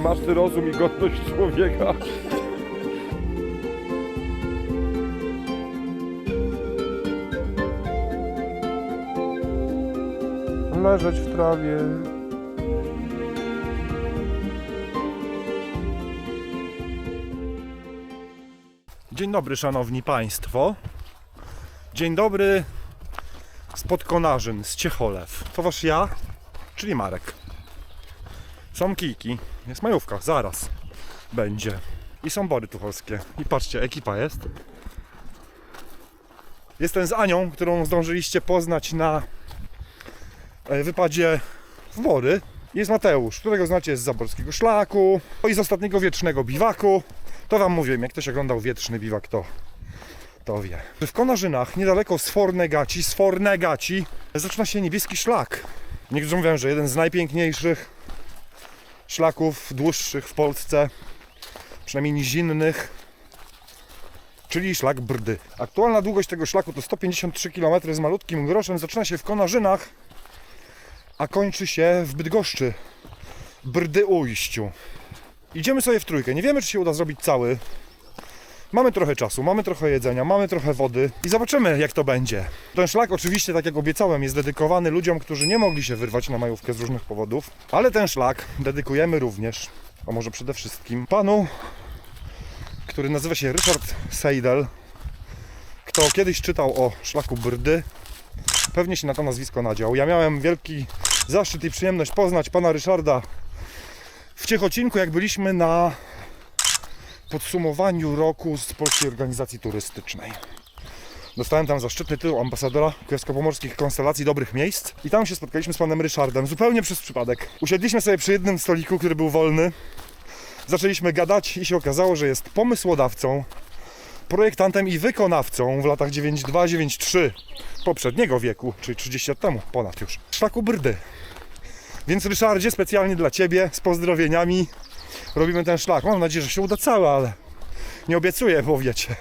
Masz ty rozum i godność człowieka. Leżeć w trawie. Dzień dobry, szanowni państwo. Dzień dobry spod Konarzyn, z Ciecholew. To wasz ja, czyli Marek. Są kijki, jest majówka, zaraz będzie. I są bory tucholskie. I patrzcie, ekipa jest. Jestem z Anią, którą zdążyliście poznać na wypadzie w bory. Jest Mateusz, którego znacie z Zaborskiego Szlaku i z ostatniego Wiecznego Biwaku. To wam mówiłem, jak ktoś oglądał Wietrzny Biwak, to wie. W Konarzynach, niedaleko Sfornegaci, zaczyna się niebieski szlak. Niektórzy mówią, że jeden z najpiękniejszych szlaków dłuższych w Polsce, przynajmniej nizinnych, czyli szlak Brdy. Aktualna długość tego szlaku to 153 km z malutkim groszem. Zaczyna się w Konarzynach, a kończy się w Bydgoszczy, Brdy-Ujściu. Idziemy sobie w trójkę. Nie wiemy, czy się uda zrobić cały. Mamy trochę czasu, mamy trochę jedzenia, mamy trochę wody i zobaczymy, jak to będzie. Ten szlak oczywiście, tak jak obiecałem, jest dedykowany ludziom, którzy nie mogli się wyrwać na majówkę z różnych powodów, ale ten szlak dedykujemy również, a może przede wszystkim, panu, który nazywa się Ryszard Seidel. Kto kiedyś czytał o szlaku Brdy, pewnie się na to nazwisko nadział. Ja miałem wielki zaszczyt i przyjemność poznać pana Ryszarda w Ciechocinku, jak byliśmy na podsumowaniu roku z Polskiej Organizacji Turystycznej. Dostałem tam zaszczytny tytuł ambasadora Kujawsko-Pomorskich Konstelacji Dobrych Miejsc i tam się spotkaliśmy z panem Ryszardem, zupełnie przez przypadek. Usiedliśmy sobie przy jednym stoliku, który był wolny, zaczęliśmy gadać i się okazało, że jest pomysłodawcą, projektantem i wykonawcą w latach 92-93 poprzedniego wieku, czyli 30 lat temu, ponad już, szlaku Brdy. Więc Ryszardzie, specjalnie dla ciebie, z pozdrowieniami, robimy ten szlak. Mam nadzieję, że się uda cały, ale nie obiecuję, bo wiecie,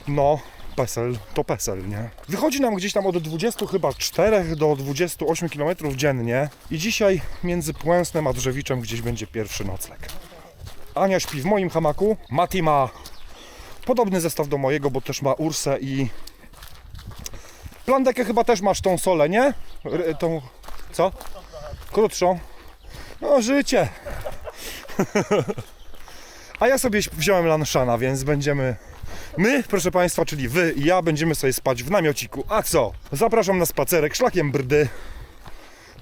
no, PESEL to PESEL, nie? Wychodzi nam gdzieś tam od 24 do 28 km dziennie i dzisiaj między Płęsnem a Drzewiczem gdzieś będzie pierwszy nocleg. Ania śpi w moim hamaku, Mati ma podobny zestaw do mojego, bo też ma Ursę i Plandekę chyba też masz tą solę, nie? Tą, co? Krótszą. No, życie. A ja sobie wziąłem Lanszana, więc będziemy... My, proszę państwa, czyli wy i ja, będziemy sobie spać w namiociku. A co? Zapraszam na spacerek szlakiem Brdy.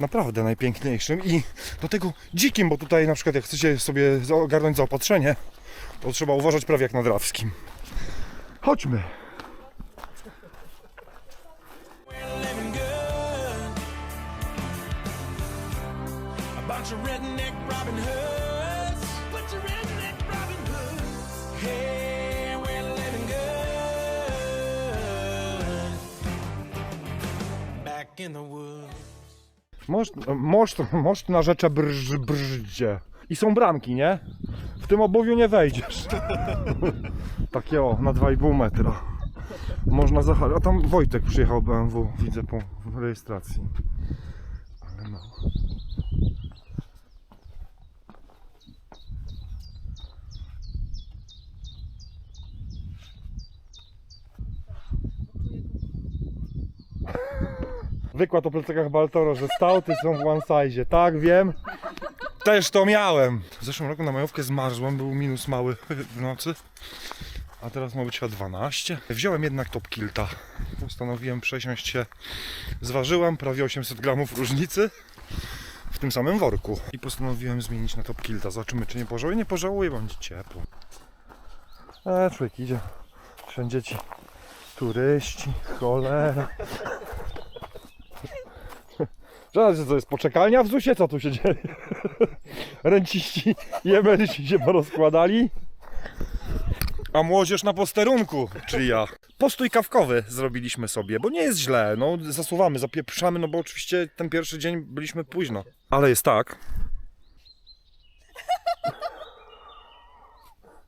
Naprawdę najpiękniejszym i do tego dzikim, bo tutaj na przykład jak chcecie sobie ogarnąć zaopatrzenie, to trzeba uważać prawie jak na Drawskim. Chodźmy. Most na rzece Brdzie. I są bramki, nie? W tym obuwiu nie wejdziesz. Takie o, na 2,5 metra. Można zahaczyć. A tam Wojtek przyjechał BMW, widzę po rejestracji. Ale no. Wykład o plecakach Baltoro, że stałty są w one size. Tak, wiem. Też to miałem. W zeszłym roku na majówkę zmarzłem, był minus mały w nocy. A teraz ma być 12. Wziąłem jednak top kilta. Postanowiłem przesiąść się. Zważyłem prawie 800 gramów różnicy w tym samym worku. I postanowiłem zmienić na top kilta. Zobaczymy, czy nie pożałuję. Nie pożałuję, będzie ciepło. Człowiek idzie. Wszędzie ci turyści, cholera. To jest poczekalnia w ZUS-ie? Co tu się dzieje? Renciści i emeryci się porozkładali. A młodzież na posterunku, czyli ja. Postój kawkowy zrobiliśmy sobie, bo nie jest źle. No, zasuwamy, zapieprzamy, no bo oczywiście ten pierwszy dzień byliśmy późno. Ale jest tak.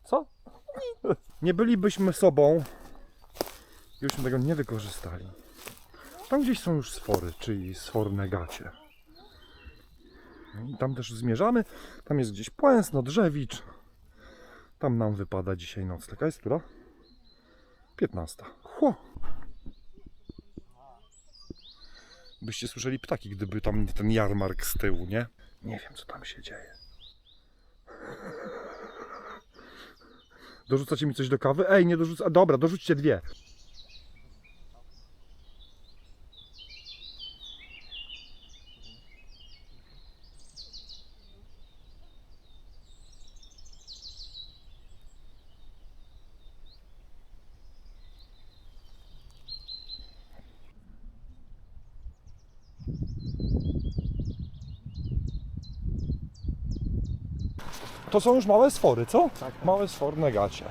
Co? Nie bylibyśmy sobą, gdybyśmy tego nie wykorzystali. Tam gdzieś są już sfory, czyli Sfornegacie. I tam też zmierzamy. Tam jest gdzieś Płęsno, Drzewicz. Tam nam wypada dzisiaj nocleg. A jest która? 15. Chło! Byście słyszeli ptaki, gdyby tam ten jarmark z tyłu, nie? Nie wiem, co tam się dzieje. Dorzucacie mi coś do kawy? Ej, nie dorzucę. Dobra, dorzućcie 2. To są już małe sfory, co? Tak. Małe sforne gacie.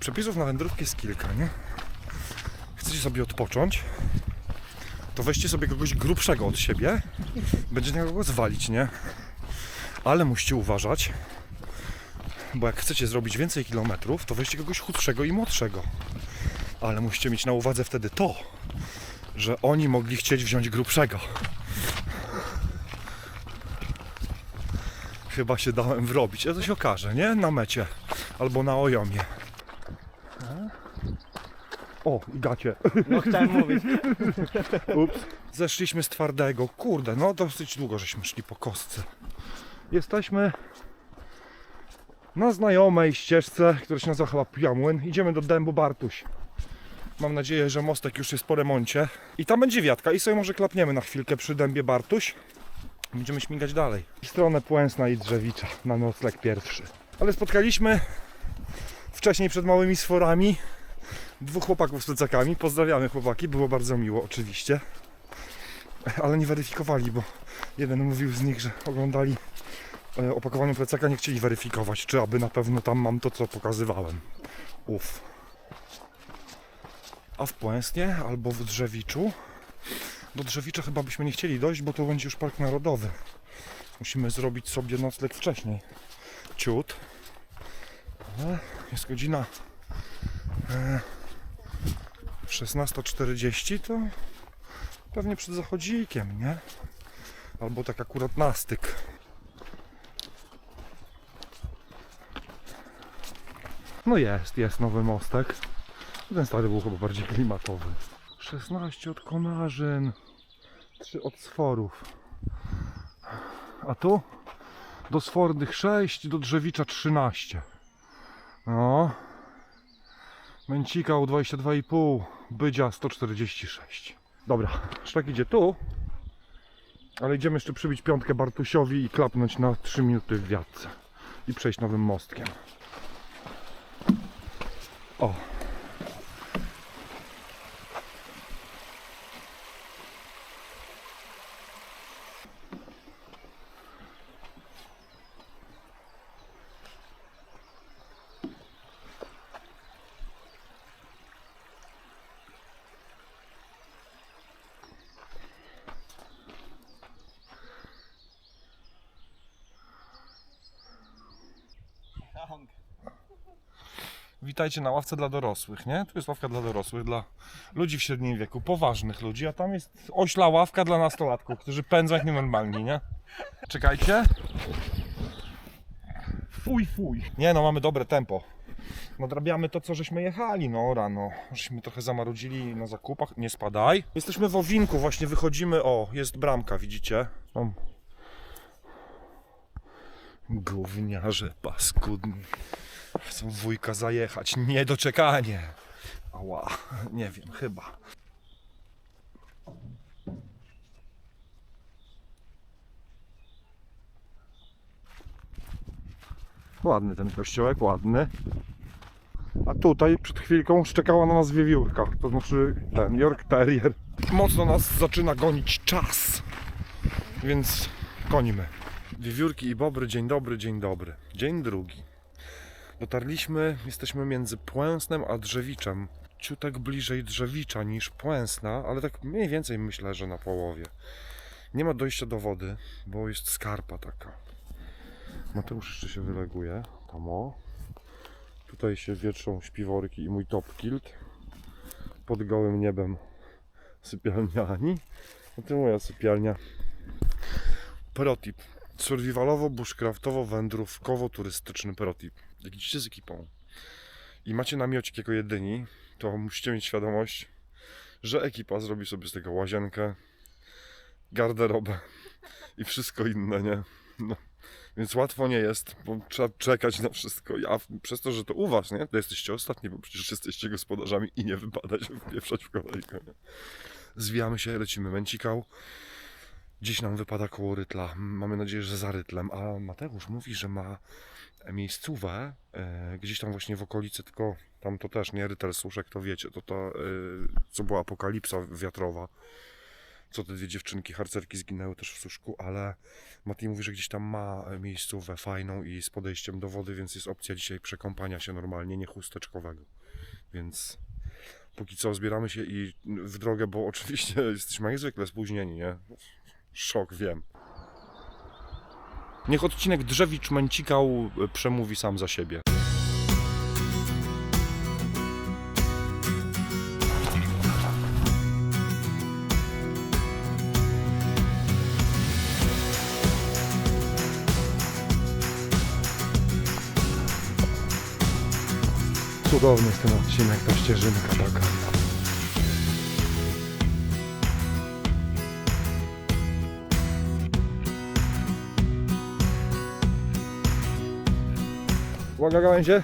Przepisów na wędrówkę jest kilka, nie? Chcecie sobie odpocząć, to weźcie sobie kogoś grubszego od siebie. Będzie na kogo zwalić, nie? Ale musicie uważać, bo jak chcecie zrobić więcej kilometrów, to weźcie kogoś chudszego i młodszego. Ale musicie mieć na uwadze wtedy to, że oni mogli chcieć wziąć grubszego. Chyba się dałem wrobić, a to się okaże, nie? Na mecie albo na ojomie. O, i gacie. No chciałem mówić. Ups. Zeszliśmy z twardego. Kurde, no dosyć długo żeśmy szli po kostce. Jesteśmy na znajomej ścieżce, która się nazywa chyba Piamłyn. Idziemy do Dębu Bartuś. Mam nadzieję, że mostek już jest po remoncie. I tam będzie wiatka i sobie może klapniemy na chwilkę przy Dębie Bartuś. Będziemy śmigać dalej. W stronę Płęsna i Drzewicza na nocleg pierwszy. Ale spotkaliśmy wcześniej przed małymi sforami 2 chłopaków z plecakami. Pozdrawiamy chłopaki, było bardzo miło oczywiście. Ale nie weryfikowali, bo jeden mówił z nich, że oglądali opakowanie plecaka, nie chcieli weryfikować, czy aby na pewno tam mam to, co pokazywałem. Uff. A w Płęsnie albo w Drzewiczu. Do Drzewicza chyba byśmy nie chcieli dojść, bo to będzie już park narodowy. Musimy zrobić sobie nocleg wcześniej. Ciut. Ale jest godzina 16:40, to pewnie przed zachodzikiem, nie? Albo tak akurat na styk. No jest nowy mostek. Ten stary był chyba bardziej klimatowy. 16 od Konarzyn, 3 od Sforów. A tu do Sfornych 6, do Drzewicza 13. No. Męcika u 22,5, Bydzia 146. Dobra, szlak idzie tu. Ale idziemy jeszcze przybić piątkę Bartusiowi i klapnąć na 3 minuty w wiatce. I przejść nowym mostkiem. O. Witajcie na ławce dla dorosłych, nie? Tu jest ławka dla dorosłych, dla ludzi w średnim wieku, poważnych ludzi, a tam jest ośla ławka dla nastolatków, którzy pędzą jak nienormalni, nie? Czekajcie. Fuj. Nie no, mamy dobre tempo. Nadrabiamy to, co żeśmy jechali, no rano. Żeśmy trochę zamarudzili na zakupach. Nie spadaj. Jesteśmy w Owinku, właśnie wychodzimy. O, jest bramka, widzicie? Tam. Gówniarze paskudni. Chcą wujka zajechać. Niedoczekanie. Ała, nie wiem, chyba. Ładny ten kościołek, ładny. A tutaj przed chwilką szczekała na nas wiewiórka, to znaczy ten York Terrier. Mocno nas zaczyna gonić czas, więc gonimy. Wiewiórki i bobry, dzień dobry, dzień dobry. Dzień drugi. Dotarliśmy, jesteśmy między Płęsnem a Drzewiczem. Ciutek bliżej Drzewicza niż Płęsna, ale tak mniej więcej myślę, że na połowie. Nie ma dojścia do wody, bo jest skarpa taka. Mateusz jeszcze się wyleguje, tam o. Tutaj się wietrzą śpiworki i mój top kilt. Pod gołym niebem sypialnia Ani. A to moja sypialnia. Protip. Survivalowo-bushcraftowo-wędrówkowo-turystyczny protip. Jak idziecie z ekipą i macie namiocik jako jedyni, to musicie mieć świadomość, że ekipa zrobi sobie z tego łazienkę, garderobę i wszystko inne, nie? No. Więc łatwo nie jest, bo trzeba czekać na wszystko. A przez to, że to u was, nie? To jesteście ostatni, bo przecież jesteście gospodarzami i nie wypada się wpieprzać w kolejkę, nie? Zwijamy się, lecimy Męcikał. Dziś nam wypada koło Rytla. Mamy nadzieję, że za Rytlem. A Mateusz mówi, że ma miejscówę gdzieś tam właśnie w okolicy, tylko tam to też nie Rytel Suszek, to wiecie, to co była apokalipsa wiatrowa. Co te dwie dziewczynki, harcerki zginęły też w Suszku, ale Mati mówi, że gdzieś tam ma miejscówę fajną i z podejściem do wody, więc jest opcja dzisiaj przekąpania się normalnie, nie chusteczkowego. Więc póki co zbieramy się i w drogę, bo oczywiście jesteśmy jak zwykle spóźnieni, nie? Szok, wiem. Niech odcinek Drzewicz Męcikał przemówi sam za siebie. Cudowny jest ten odcinek, ta ścieżynka taka. Uwaga, gałęzie.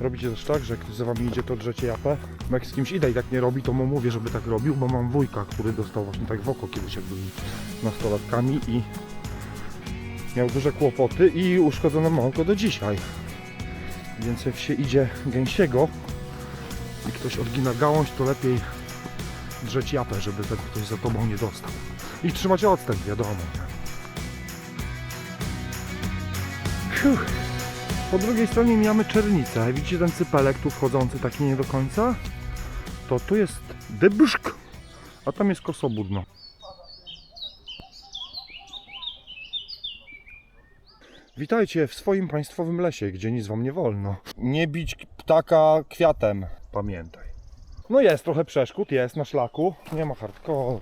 Robicie też tak, że jak ktoś za wami idzie, to drzecie japę. Bo jak z kimś idę i tak nie robi, to mu mówię, żeby tak robił, bo mam wujka, który dostał właśnie tak w oko kiedyś, jak był nastolatkami i miał duże kłopoty i uszkodzone ma oko do dzisiaj. Więc jak się idzie gęsiego i ktoś odgina gałąź, to lepiej drzeć japę, żeby ten ktoś za tobą nie dostał. I trzymać odstęp, wiadomo. Po drugiej stronie mijamy Czernicę. Widzicie ten cypelek tu wchodzący, taki nie do końca? To tu jest Dybrzk, a tam jest Kosobudno. Witajcie w swoim państwowym lesie, gdzie nic wam nie wolno. Nie bić ptaka kwiatem, pamiętaj. No jest trochę przeszkód, jest na szlaku. Nie ma hardcore.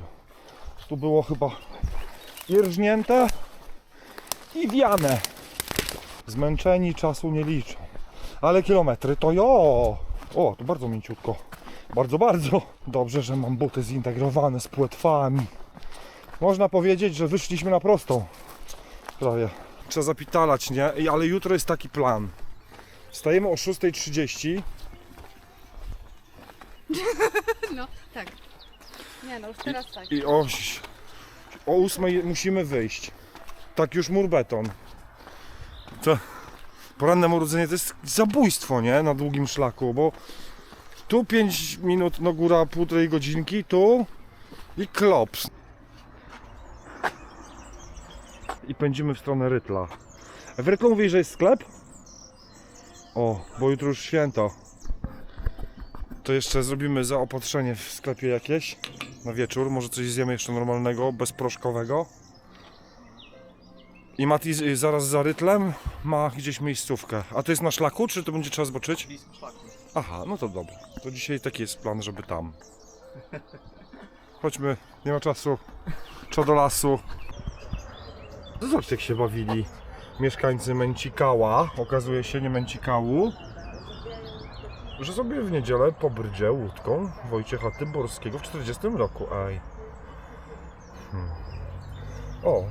Tu było chyba irżnięte i wiane. Zmęczeni czasu nie liczą. Ale kilometry to jo! O, to bardzo mięciutko. Bardzo, bardzo. Dobrze, że mam buty zintegrowane z płetwami. Można powiedzieć, że wyszliśmy na prostą. Prawie. Trzeba zapitalać, nie? Ale jutro jest taki plan. Wstajemy o 6:30. No, tak. Nie no, już teraz tak. I o 8:00 musimy wyjść. Tak już mur beton. To poranne marudzenie to jest zabójstwo, nie? Na długim szlaku, bo tu 5 minut, no góra, półtorej godzinki, tu i klops. I pędzimy w stronę Rytla. W Rytlu mówi, że jest sklep? O, bo jutro już święto. To jeszcze zrobimy zaopatrzenie w sklepie jakieś na wieczór. Może coś zjemy jeszcze normalnego, bezproszkowego. I Mati zaraz za Rytlem ma gdzieś miejscówkę. A to jest na szlaku, czy to będzie trzeba zboczyć? Blisko szlaku. Aha, no to dobra. To dzisiaj taki jest plan, żeby tam. Chodźmy, nie ma czasu. Trzeba do lasu. Zobaczcie, jak się bawili mieszkańcy Męcikała. Okazuje się, nie Męcikału. Że sobie w niedzielę po brdzie łódką Wojciecha Tyborskiego w 40 roku. Ej. O.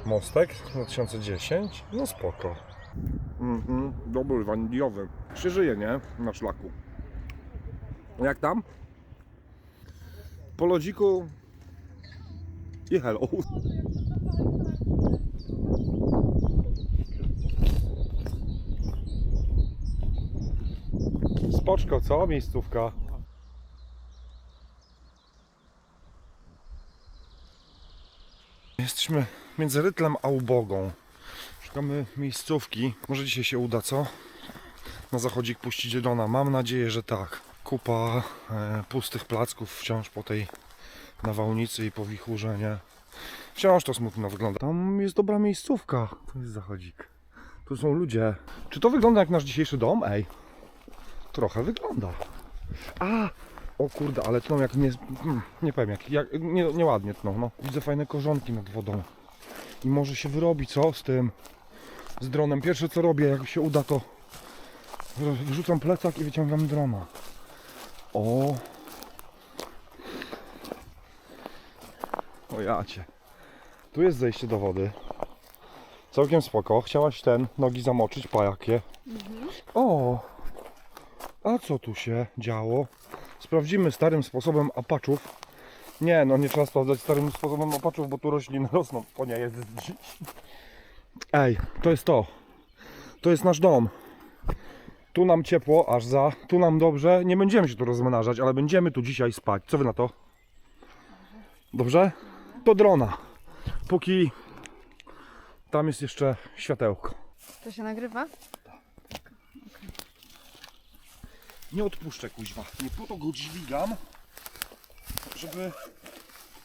Mostek 2010. No spoko. Dobry, waniliowy. Się żyje, nie? Na szlaku. Jak tam? Po lodziku i hello. Spoczko, co? Miejscówka. Jesteśmy między Rytlem a Ubogą. Szukamy miejscówki. Może dzisiaj się uda, co? Na zachodzik puścić Dona. Mam nadzieję, że tak. Kupa pustych placków wciąż po tej nawałnicy i po wichurze, nie? Wciąż to smutno wygląda. Tam jest dobra miejscówka. To jest zachodzik. Tu są ludzie. Czy to wygląda jak nasz dzisiejszy dom? Ej. Trochę wygląda. A! O kurde, ale tną jak nie powiem jak nieładnie tną, no. Widzę fajne korzonki nad wodą. I może się wyrobi, co z tym? Z dronem. Pierwsze co robię, jak się uda, to wrzucam plecak i wyciągam drona. O! O jacie. Tu jest zejście do wody. Całkiem spoko. Chciałaś nogi zamoczyć, pajakie. O! A co tu się działo? Sprawdzimy starym sposobem apaczów. Nie, no nie trzeba sprawdzać starym sposobem apaczów, bo tu rośliny rosną. O nie, jest dziś. Ej, to jest to. To jest nasz dom. Tu nam ciepło, aż za. Tu nam dobrze. Nie będziemy się tu rozmnażać, ale będziemy tu dzisiaj spać. Co wy na to? Dobrze? Do drona. Póki tam jest jeszcze światełko. To się nagrywa? Nie odpuszczę, kuźwa. Nie po to go dźwigam, żeby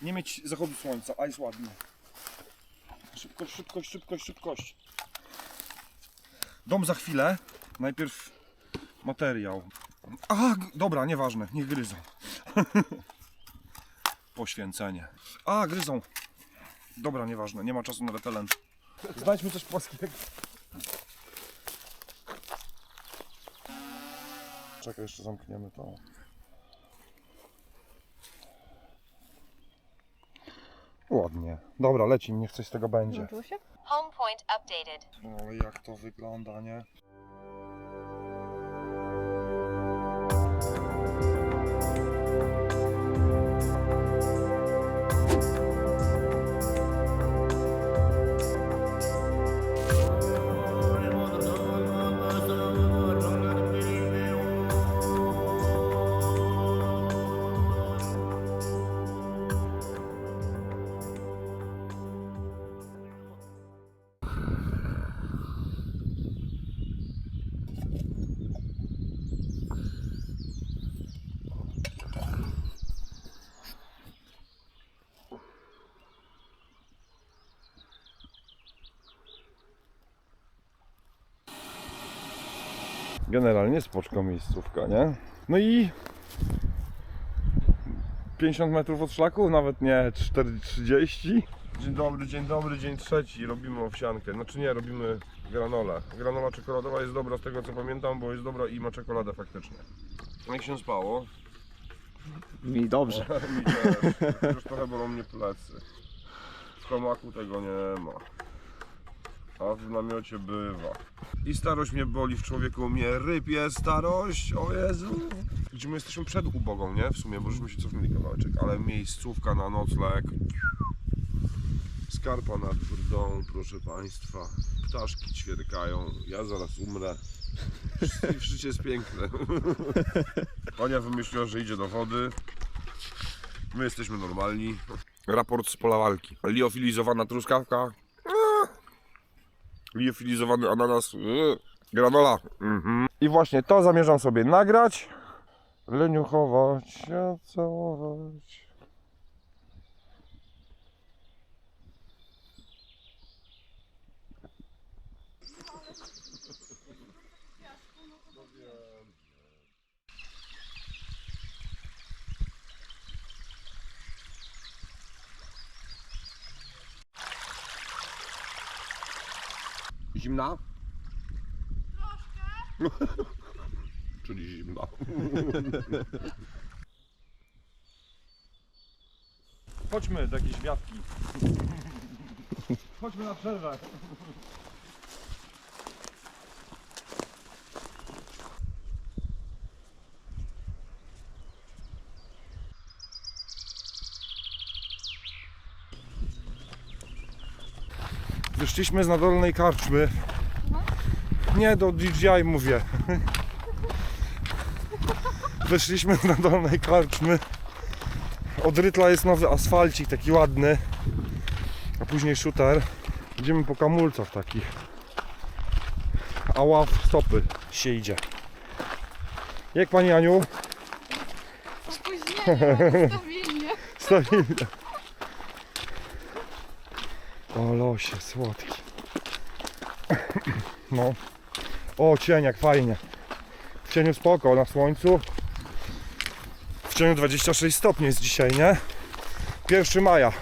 nie mieć zachodu słońca. A jest ładnie. Szybkość, szybkość, szybkość, szybkość. Dom za chwilę. Najpierw materiał. A, dobra, nieważne, niech gryzą. Poświęcenie. A, gryzą. Dobra, nieważne, nie ma czasu na repelent. Znajdźmy coś płaskiego. Czekaj, jeszcze zamkniemy to. Ładnie. Dobra, leci, niech coś z tego będzie. Włączyło się? Home point updated. Ale jak to wygląda, nie? Generalnie spoczko miejscówka, nie? No i 50 metrów od szlaku, nawet nie 4,30. Dzień dobry, dzień trzeci. Robimy owsiankę. Znaczy nie, robimy granolę. Granola czekoladowa jest dobra z tego co pamiętam, bo jest dobra i ma czekoladę faktycznie. Jak się spało? Mi dobrze. Mi też. Już trochę bolą mnie plecy. W hamaku tego nie ma. A w namiocie bywa. I starość mnie boli, w człowieku mnie rypie starość, o Jezu. Gdzie my jesteśmy przed ubogą, nie? W sumie, bo żeśmy się cofnęli kawałeczek, ale miejscówka na nocleg. Skarpa nad brdą, proszę Państwa. Ptaszki ćwierkają, ja zaraz umrę. Życie jest piękne. Ania wymyśliła, że idzie do wody. My jesteśmy normalni. Raport z pola walki. Liofilizowana truskawka. Liofilizowany ananas. Granola. I właśnie to zamierzam sobie nagrać. Leniuchować, całować. Zimna? Troszkę. Czyli zimna. Chodźmy do jakiejś wiatki. Chodźmy na przerwę. Wyszliśmy z nadolnej karczmy. Nie, do DJI mówię. Wyszliśmy z nadolnej karczmy. Od rytla jest nowy asfalcik, taki ładny. A później shooter. Idziemy po kamulcach takich. A ław stopy się idzie. Jak pani Aniu? Opóźnienie, stabilnie. Stabilnie. O losie, słodki. No. O, cień jak fajnie. W cieniu spoko, na słońcu. W cieniu 26 stopni jest dzisiaj, nie? 1 maja.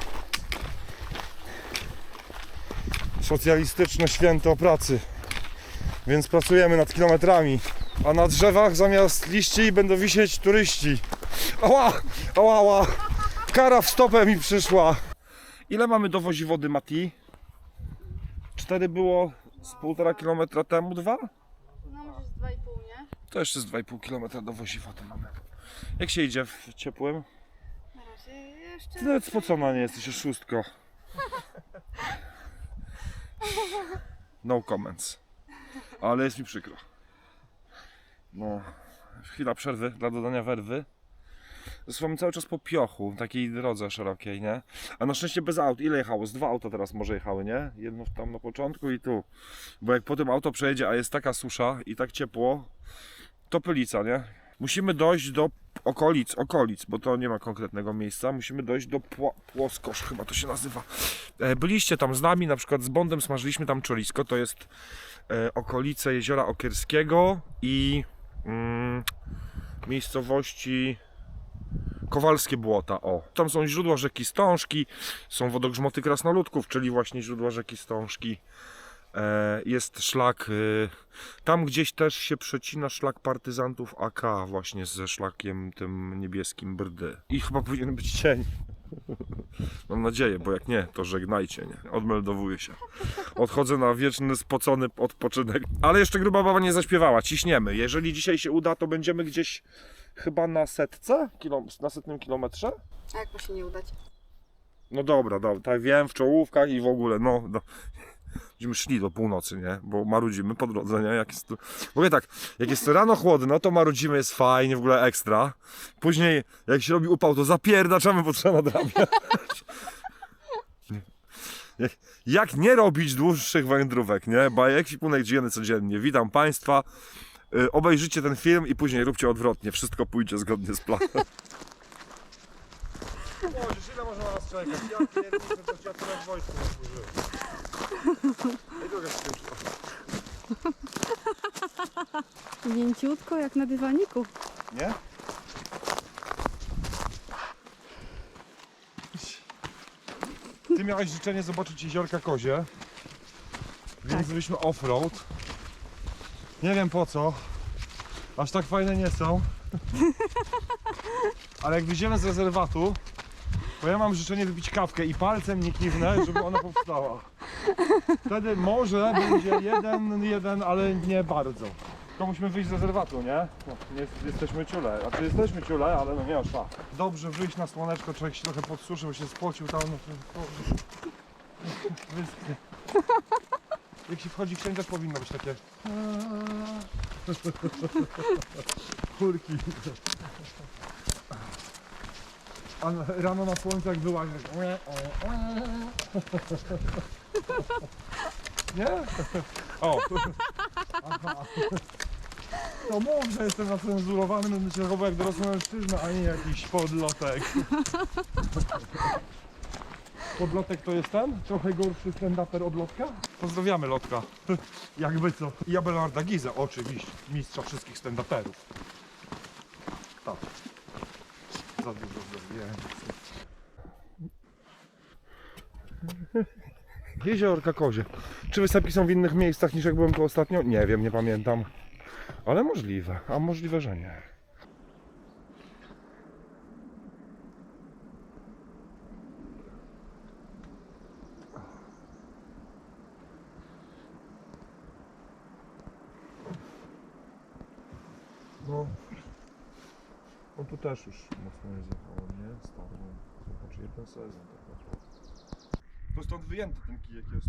Socjalistyczne święto pracy. Więc pracujemy nad kilometrami. A na drzewach zamiast liści będą wisieć turyści. Ała! Ała, ała! Kara w stopę mi przyszła. Ile mamy do Woziwody, Mati? 4 było z 1,5 kilometra temu, 2? No może z 2,5, nie? To jeszcze z 2,5 kilometra do Woziwody mamy. Jak się idzie w ciepłym? Na razie jeszcze... Ty nawet spocona nie jesteś, oszustko. No comments. Ale jest mi przykro. No, chwila przerwy dla dodania werwy. Zresztą cały czas po piochu, takiej drodze szerokiej, nie? A na szczęście bez aut. Ile jechało? Z 2 auta teraz może jechały, nie? Jedno tam na początku i tu. Bo jak potem auto przejedzie, a jest taka susza i tak ciepło, to pylica, nie? Musimy dojść do okolic, bo to nie ma konkretnego miejsca. Musimy dojść do Płoskosz, chyba to się nazywa. Byliście tam z nami, na przykład z Bondem smażyliśmy tam czolisko. To jest okolice Jeziora Okierskiego i miejscowości Kowalskie Błota. O, tam są źródła rzeki Stążki, są wodogrzmoty krasnoludków, czyli właśnie źródła rzeki Stążki. Jest szlak, tam gdzieś też się przecina szlak partyzantów AK właśnie ze szlakiem tym niebieskim Brdy. I chyba powinien być cień. Mam nadzieję, bo jak nie, to żegnajcie, nie? Odmeldowuję się. Odchodzę na wieczny, spocony odpoczynek. Ale jeszcze gruba baba nie zaśpiewała, ciśniemy. Jeżeli dzisiaj się uda, to będziemy gdzieś chyba na 100? Na 100 kilometrze? A jak ma się nie udać? No dobra, tak wiem, w czołówkach i w ogóle, no. Będziemy szli do północy, nie? Bo marudzimy po drodze, nie? Jak jest to... Mówię tak, jak jest rano chłodno, to marudzimy, jest fajnie, w ogóle ekstra. Później, jak się robi upał, to zapierdaczamy, bo trzeba nadrabiać. Jak nie robić dłuższych wędrówek, nie? Bajek i punek dzienny codziennie. Witam Państwa. Obejrzyjcie ten film i później róbcie odwrotnie. Wszystko pójdzie zgodnie z planem. Boże, ile można nas czekać? Ja pierdolę, to ja teraz wojsku nie służyłem. Mięciutko jak na dywaniku. Nie? Ty miałeś życzenie zobaczyć jeziorka Kozie, więc zrobiliśmy off-road. Nie wiem po co, aż tak fajne nie są. Ale jak wyjdziemy z rezerwatu, to ja mam życzenie wypić kawkę i palcem nie kiwnę, żeby ona powstała. Wtedy może będzie jeden, ale nie bardzo. Tylko musimy wyjść z rezerwatu, nie? No, nie jesteśmy ciule. Znaczy jesteśmy ciule, ale no nie aż tak. Dobrze wyjść na słoneczko, człowiek się trochę podsuszy, bo się spocił tam. Wyschnie. Jak się wchodzi w cień, też powinno być takie... Kurki. A rano na słońcu jak była... Nie? O! Aha. To mów, że jestem nacenzurowany, będę się zachował jak dorosły mężczyzna, a nie jakiś podlotek. Podlotek to jest ten? Trochę gorszy stand-uper od Lotka? Pozdrawiamy Lotka. Jakby co. I Abelarda Gizę, oczywiście. Mistrza wszystkich stand-uperów. Tak. Za dużo zrobiłem. Jeziorka Kozie. Czy wysepki są w innych miejscach niż jak byłem tu ostatnio? Nie wiem, nie pamiętam. Ale możliwe, a możliwe, że nie. No tu też już mocno jest zachował, nie? Starą. Zobacz, jeden sezon tak naprawdę. To stąd wyjęty ten kijek jest.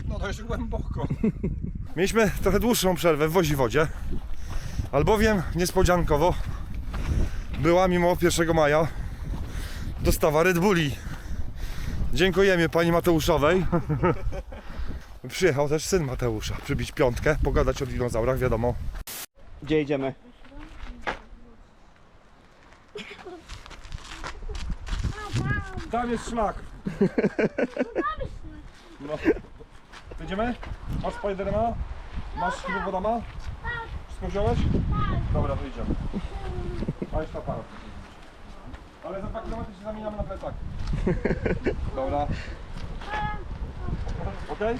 No to jeszcze głęboko. Mieliśmy trochę dłuższą przerwę w Woziwodzie, albowiem niespodziankowo była mimo 1 maja dostawa Red Bulli. Dziękujemy pani Mateuszowej. Przyjechał też syn Mateusza, przybić piątkę, pogadać o dinozaurach, wiadomo. Gdzie idziemy? Tam jest szlak. No. Idziemy? Masz Spidermana? Masz hipopotama? Wszystko wziąłeś? Dobra, to idziemy. A jeszcze aparat. Ale za 2 km się zamieniamy na plecak. Dobra. Okej?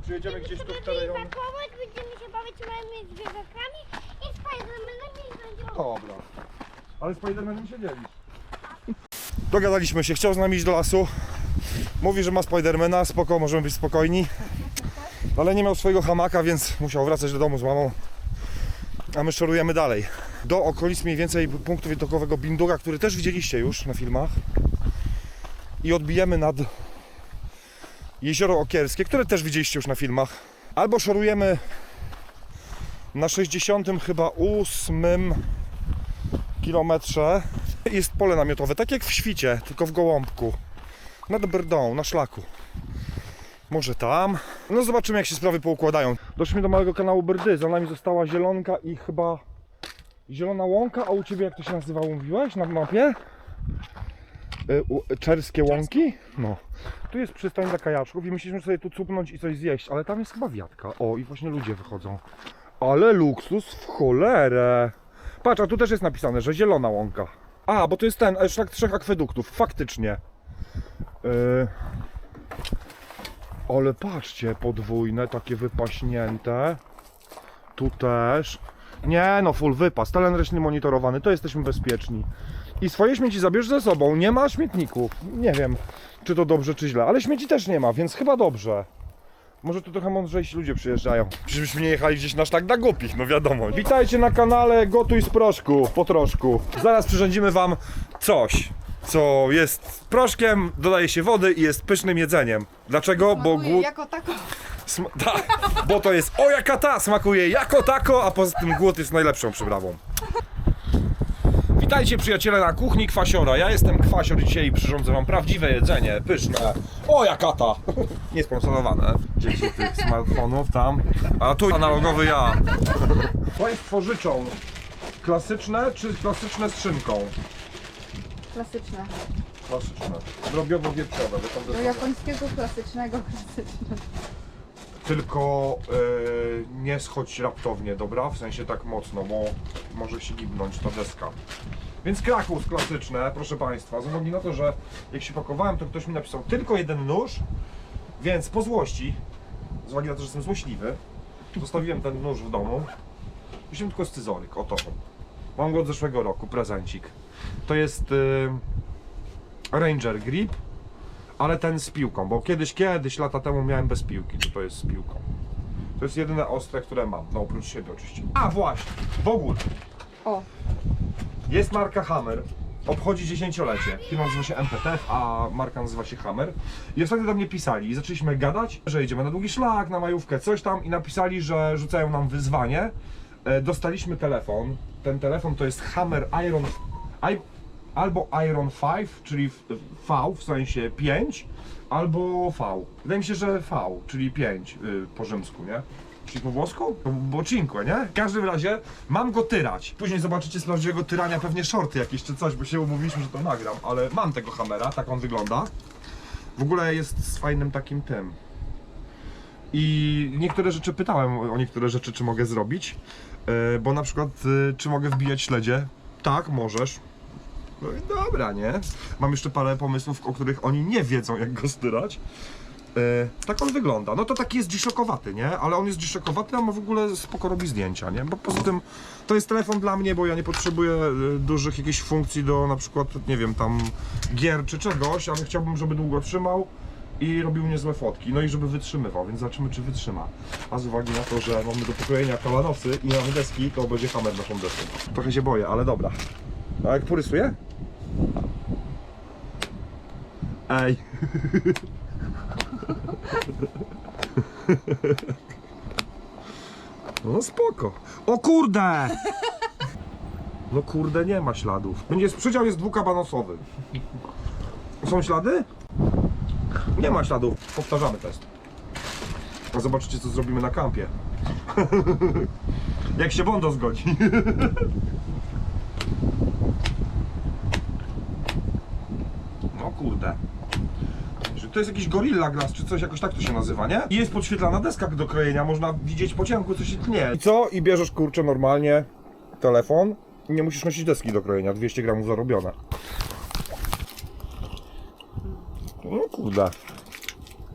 Przyjedziemy gdzieś tu w te rejony. Będziemy się bawić małymi zwierzakami i Spidermanem i będzie... Dobra. Ale z Spidermanem się dzielisz. Dogadaliśmy się, chciał z nami iść do lasu. Mówi, że ma Spidermana, spoko, możemy być spokojni. Ale nie miał swojego hamaka, więc musiał wracać do domu z mamą. A my szorujemy dalej. Do okolic mniej więcej punktu widokowego Bindura, który też widzieliście już na filmach. I odbijemy nad Jezioro Okierskie, które też widzieliście już na filmach. Albo szorujemy na 60 chyba 8 kilometrze. Jest pole namiotowe, tak jak w Świcie, tylko w Gołąbku. Nad Brdą, na szlaku. Może tam. No zobaczymy, jak się sprawy poukładają. Doszliśmy do małego kanału Brdy, za nami została zielonka i chyba zielona łąka, a u Ciebie jak to się nazywało, mówiłeś na mapie? Czerskie łąki? No. Tu jest przystań dla kajaczków i myśleliśmy sobie tu cupnąć i coś zjeść, ale tam jest chyba wiatka. O, i właśnie ludzie wychodzą. Ale luksus w cholerę. Patrz, a tu też jest napisane, że zielona łąka. A, bo to jest ten szlak 3 akweduktów, faktycznie. Ale patrzcie, podwójne, takie wypaśnięte. Tu też. Nie no, full wypas, teren leśny monitorowany, to jesteśmy bezpieczni. I swoje śmieci zabierz ze sobą, nie ma śmietników. Nie wiem, czy to dobrze, czy źle, ale śmieci też nie ma, więc chyba dobrze. Może tu trochę mądrzejsi ludzie przyjeżdżają. Żebyśmy nie jechali gdzieś na szlak dla głupich, no wiadomo. Witajcie na kanale Gotuj z proszku, po troszku. Zaraz przyrządzimy wam coś, co jest proszkiem, dodaje się wody i jest pysznym jedzeniem. Dlaczego? Bo Smakuje jako tako. bo to jest o jaka ta, smakuje jako tako, a poza tym głód jest najlepszą przyprawą. Witajcie przyjaciele na kuchni Kwasiora. Ja jestem Kwasior i dzisiaj przyrządzę wam prawdziwe jedzenie, pyszne. O jaka ta! Niesponsorowane. Dzieci tych smartfonów tam. A tu analogowy ja. Państwo życzą klasyczne czy klasyczne z szynką? Klasyczne. Klasyczne. Drobiowo-wieprzowe. Do japońskiego klasycznego klasyczne. Tylko nie schodź raptownie, dobra? W sensie tak mocno, bo może się gibnąć ta deska. Więc Krakus klasyczne, proszę Państwa, z uwagi na to, że jak się pakowałem, to ktoś mi napisał tylko jeden nóż, więc po złości, z uwagi na to, że jestem złośliwy, zostawiłem ten nóż w domu. Wziąłem tylko scyzoryk, oto. Mam go od zeszłego roku, prezencik. To jest Ranger Grip. Ale ten z piłką, bo kiedyś, lata temu miałem bez piłki, to jest z piłką. To jest jedyne ostre, które mam, no oprócz siebie oczywiście. A właśnie, w ogóle. O. Jest marka Hammer, obchodzi 10-lecie. Firma nazywa się MPTF, a marka nazywa się Hammer. I ostatnio do mnie pisali i zaczęliśmy gadać, że idziemy na długi szlak, na majówkę, coś tam i napisali, że rzucają nam wyzwanie. Dostaliśmy telefon, ten telefon to jest Hammer Iron... Albo Iron 5, czyli V w sensie 5, albo V. Wydaje mi się, że V, czyli 5 po rzymsku, nie? Czyli po włosku? Bo cinque, nie? W każdym razie mam go tyrać. Później zobaczycie z prawdziwego tyrania pewnie shorty jakieś czy coś, bo się umówiliśmy, że to nagram, ale mam tego Hammera, tak on wygląda. W ogóle jest z fajnym takim tym. I niektóre rzeczy pytałem o niektóre rzeczy, czy mogę zrobić, bo na przykład, czy mogę wbijać śledzie? Tak, możesz. No i dobra, nie? Mam jeszcze parę pomysłów, o których oni nie wiedzą, jak go styrać. Tak on wygląda. No to taki jest G-Shockowaty, nie? Ale on jest G-Shockowaty, a ma w ogóle spoko robi zdjęcia, nie? Bo poza tym to jest telefon dla mnie, bo ja nie potrzebuję dużych jakichś funkcji do na przykład, nie wiem, tam gier czy czegoś, ale chciałbym, żeby długo trzymał i robił niezłe fotki, no i żeby wytrzymywał, więc zobaczymy, czy wytrzyma. A z uwagi na to, że mamy do pokrojenia kalanosy i mamy deski, to będzie Hammer naszą deską. Trochę się boję, ale dobra. A jak porysuje? Ej. No spoko. O kurde! No kurde, nie ma śladów. Przydział jest dwukabanosowy. Są ślady? Nie ma śladów. Powtarzamy test. A zobaczycie, co zrobimy na kampie. Jak się Bondo zgodzi. No kurde. to jest jakiś Gorilla Glass, czy coś, jakoś tak to się nazywa, nie? I jest podświetlana deska do krojenia, można widzieć po ciemku, co się tnie. I co? I bierzesz, kurczę, normalnie telefon i nie musisz nosić deski do krojenia, 200 gramów zarobione. No kurde.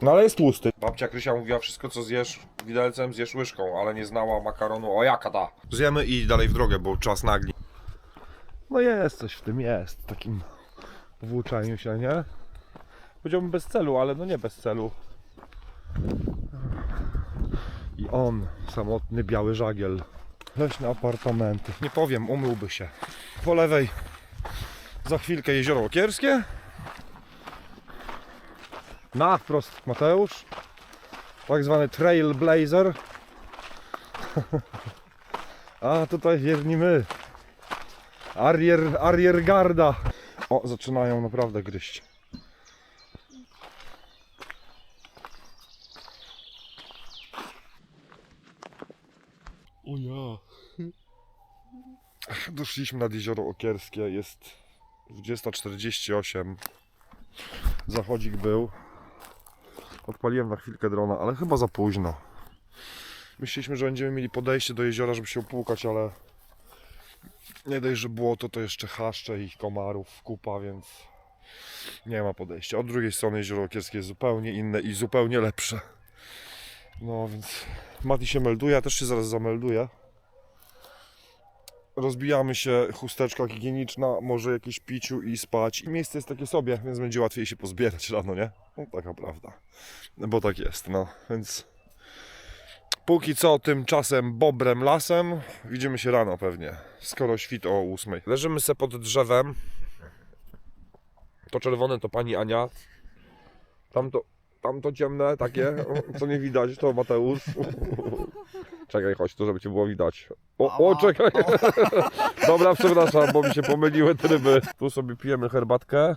No ale jest tłusty. Babcia Krysia mówiła, wszystko co zjesz widelcem, zjesz łyżką, ale nie znała makaronu, o jaka ta. Zjemy i dalej w drogę, bo czas nagli. No jest coś w tym, jest, takim włóczaniu się, nie? Powiedziałbym bez celu, ale no nie bez celu. I on, samotny biały żagiel. Leśne apartamenty. Nie powiem, umyłby się. Po lewej za chwilkę Jezioro Łokierskie. Na wprost Mateusz. Tak zwany trailblazer. A tutaj wierni my. Ariergarda. O, zaczynają naprawdę gryźć. O ja. Doszliśmy nad Jezioro Okierskie, jest 20:48. Zachodzik był. Odpaliłem na chwilkę drona, ale chyba za późno. Myśleliśmy, że będziemy mieli podejście do jeziora, żeby się opłukać, ale nie dość, że błoto, to jeszcze chaszcze i komarów kupa, więc nie ma podejścia. Od drugiej strony Jezioro Okierskie jest zupełnie inne i zupełnie lepsze. No więc Mati się melduje, ja też się zaraz zamelduję. Rozbijamy się, chusteczka higieniczna, może jakieś piciu i spać. I miejsce jest takie sobie, więc będzie łatwiej się pozbierać rano, nie? No taka prawda. Bo tak jest, no. Więc póki co tymczasem bobrem lasem. Widzimy się rano pewnie, skoro świt o 8. Leżymy se pod drzewem. To czerwone to pani Ania. Tamto ciemne takie, co nie widać, to Mateusz. Czekaj, chodź tu, żeby cię było widać. O, czekaj. Dobra, przepraszam, bo mi się pomyliły tryby. Tu sobie pijemy herbatkę.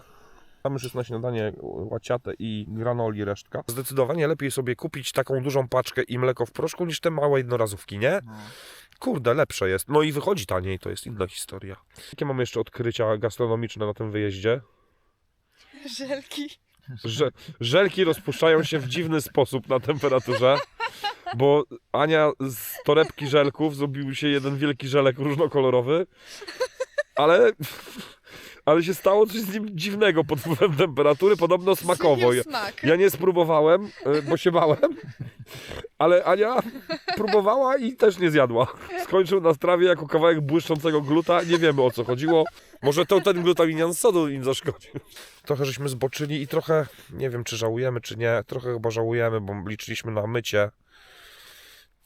Tam już jest na śniadanie łaciate i granoli resztka. Zdecydowanie lepiej sobie kupić taką dużą paczkę i mleko w proszku niż te małe jednorazówki, nie? Kurde, lepsze jest. No i wychodzi taniej, to jest inna historia. Jakie mamy jeszcze odkrycia gastronomiczne na tym wyjeździe? Żelki. Żelki rozpuszczają się w dziwny sposób na temperaturze, bo Ania z torebki żelków zrobił się jeden wielki żelek różnokolorowy, ale się stało coś z nim dziwnego pod wpływem temperatury, podobno smakowo. Ja nie spróbowałem, bo się bałem, ale Ania próbowała i też nie zjadła. Skończył na strawie jako kawałek błyszczącego gluta, nie wiemy o co chodziło. Może to ten glutaminian z sodu im zaszkodził. Trochę żeśmy zboczyli i trochę, nie wiem czy żałujemy czy nie, trochę chyba żałujemy, bo liczyliśmy na mycie,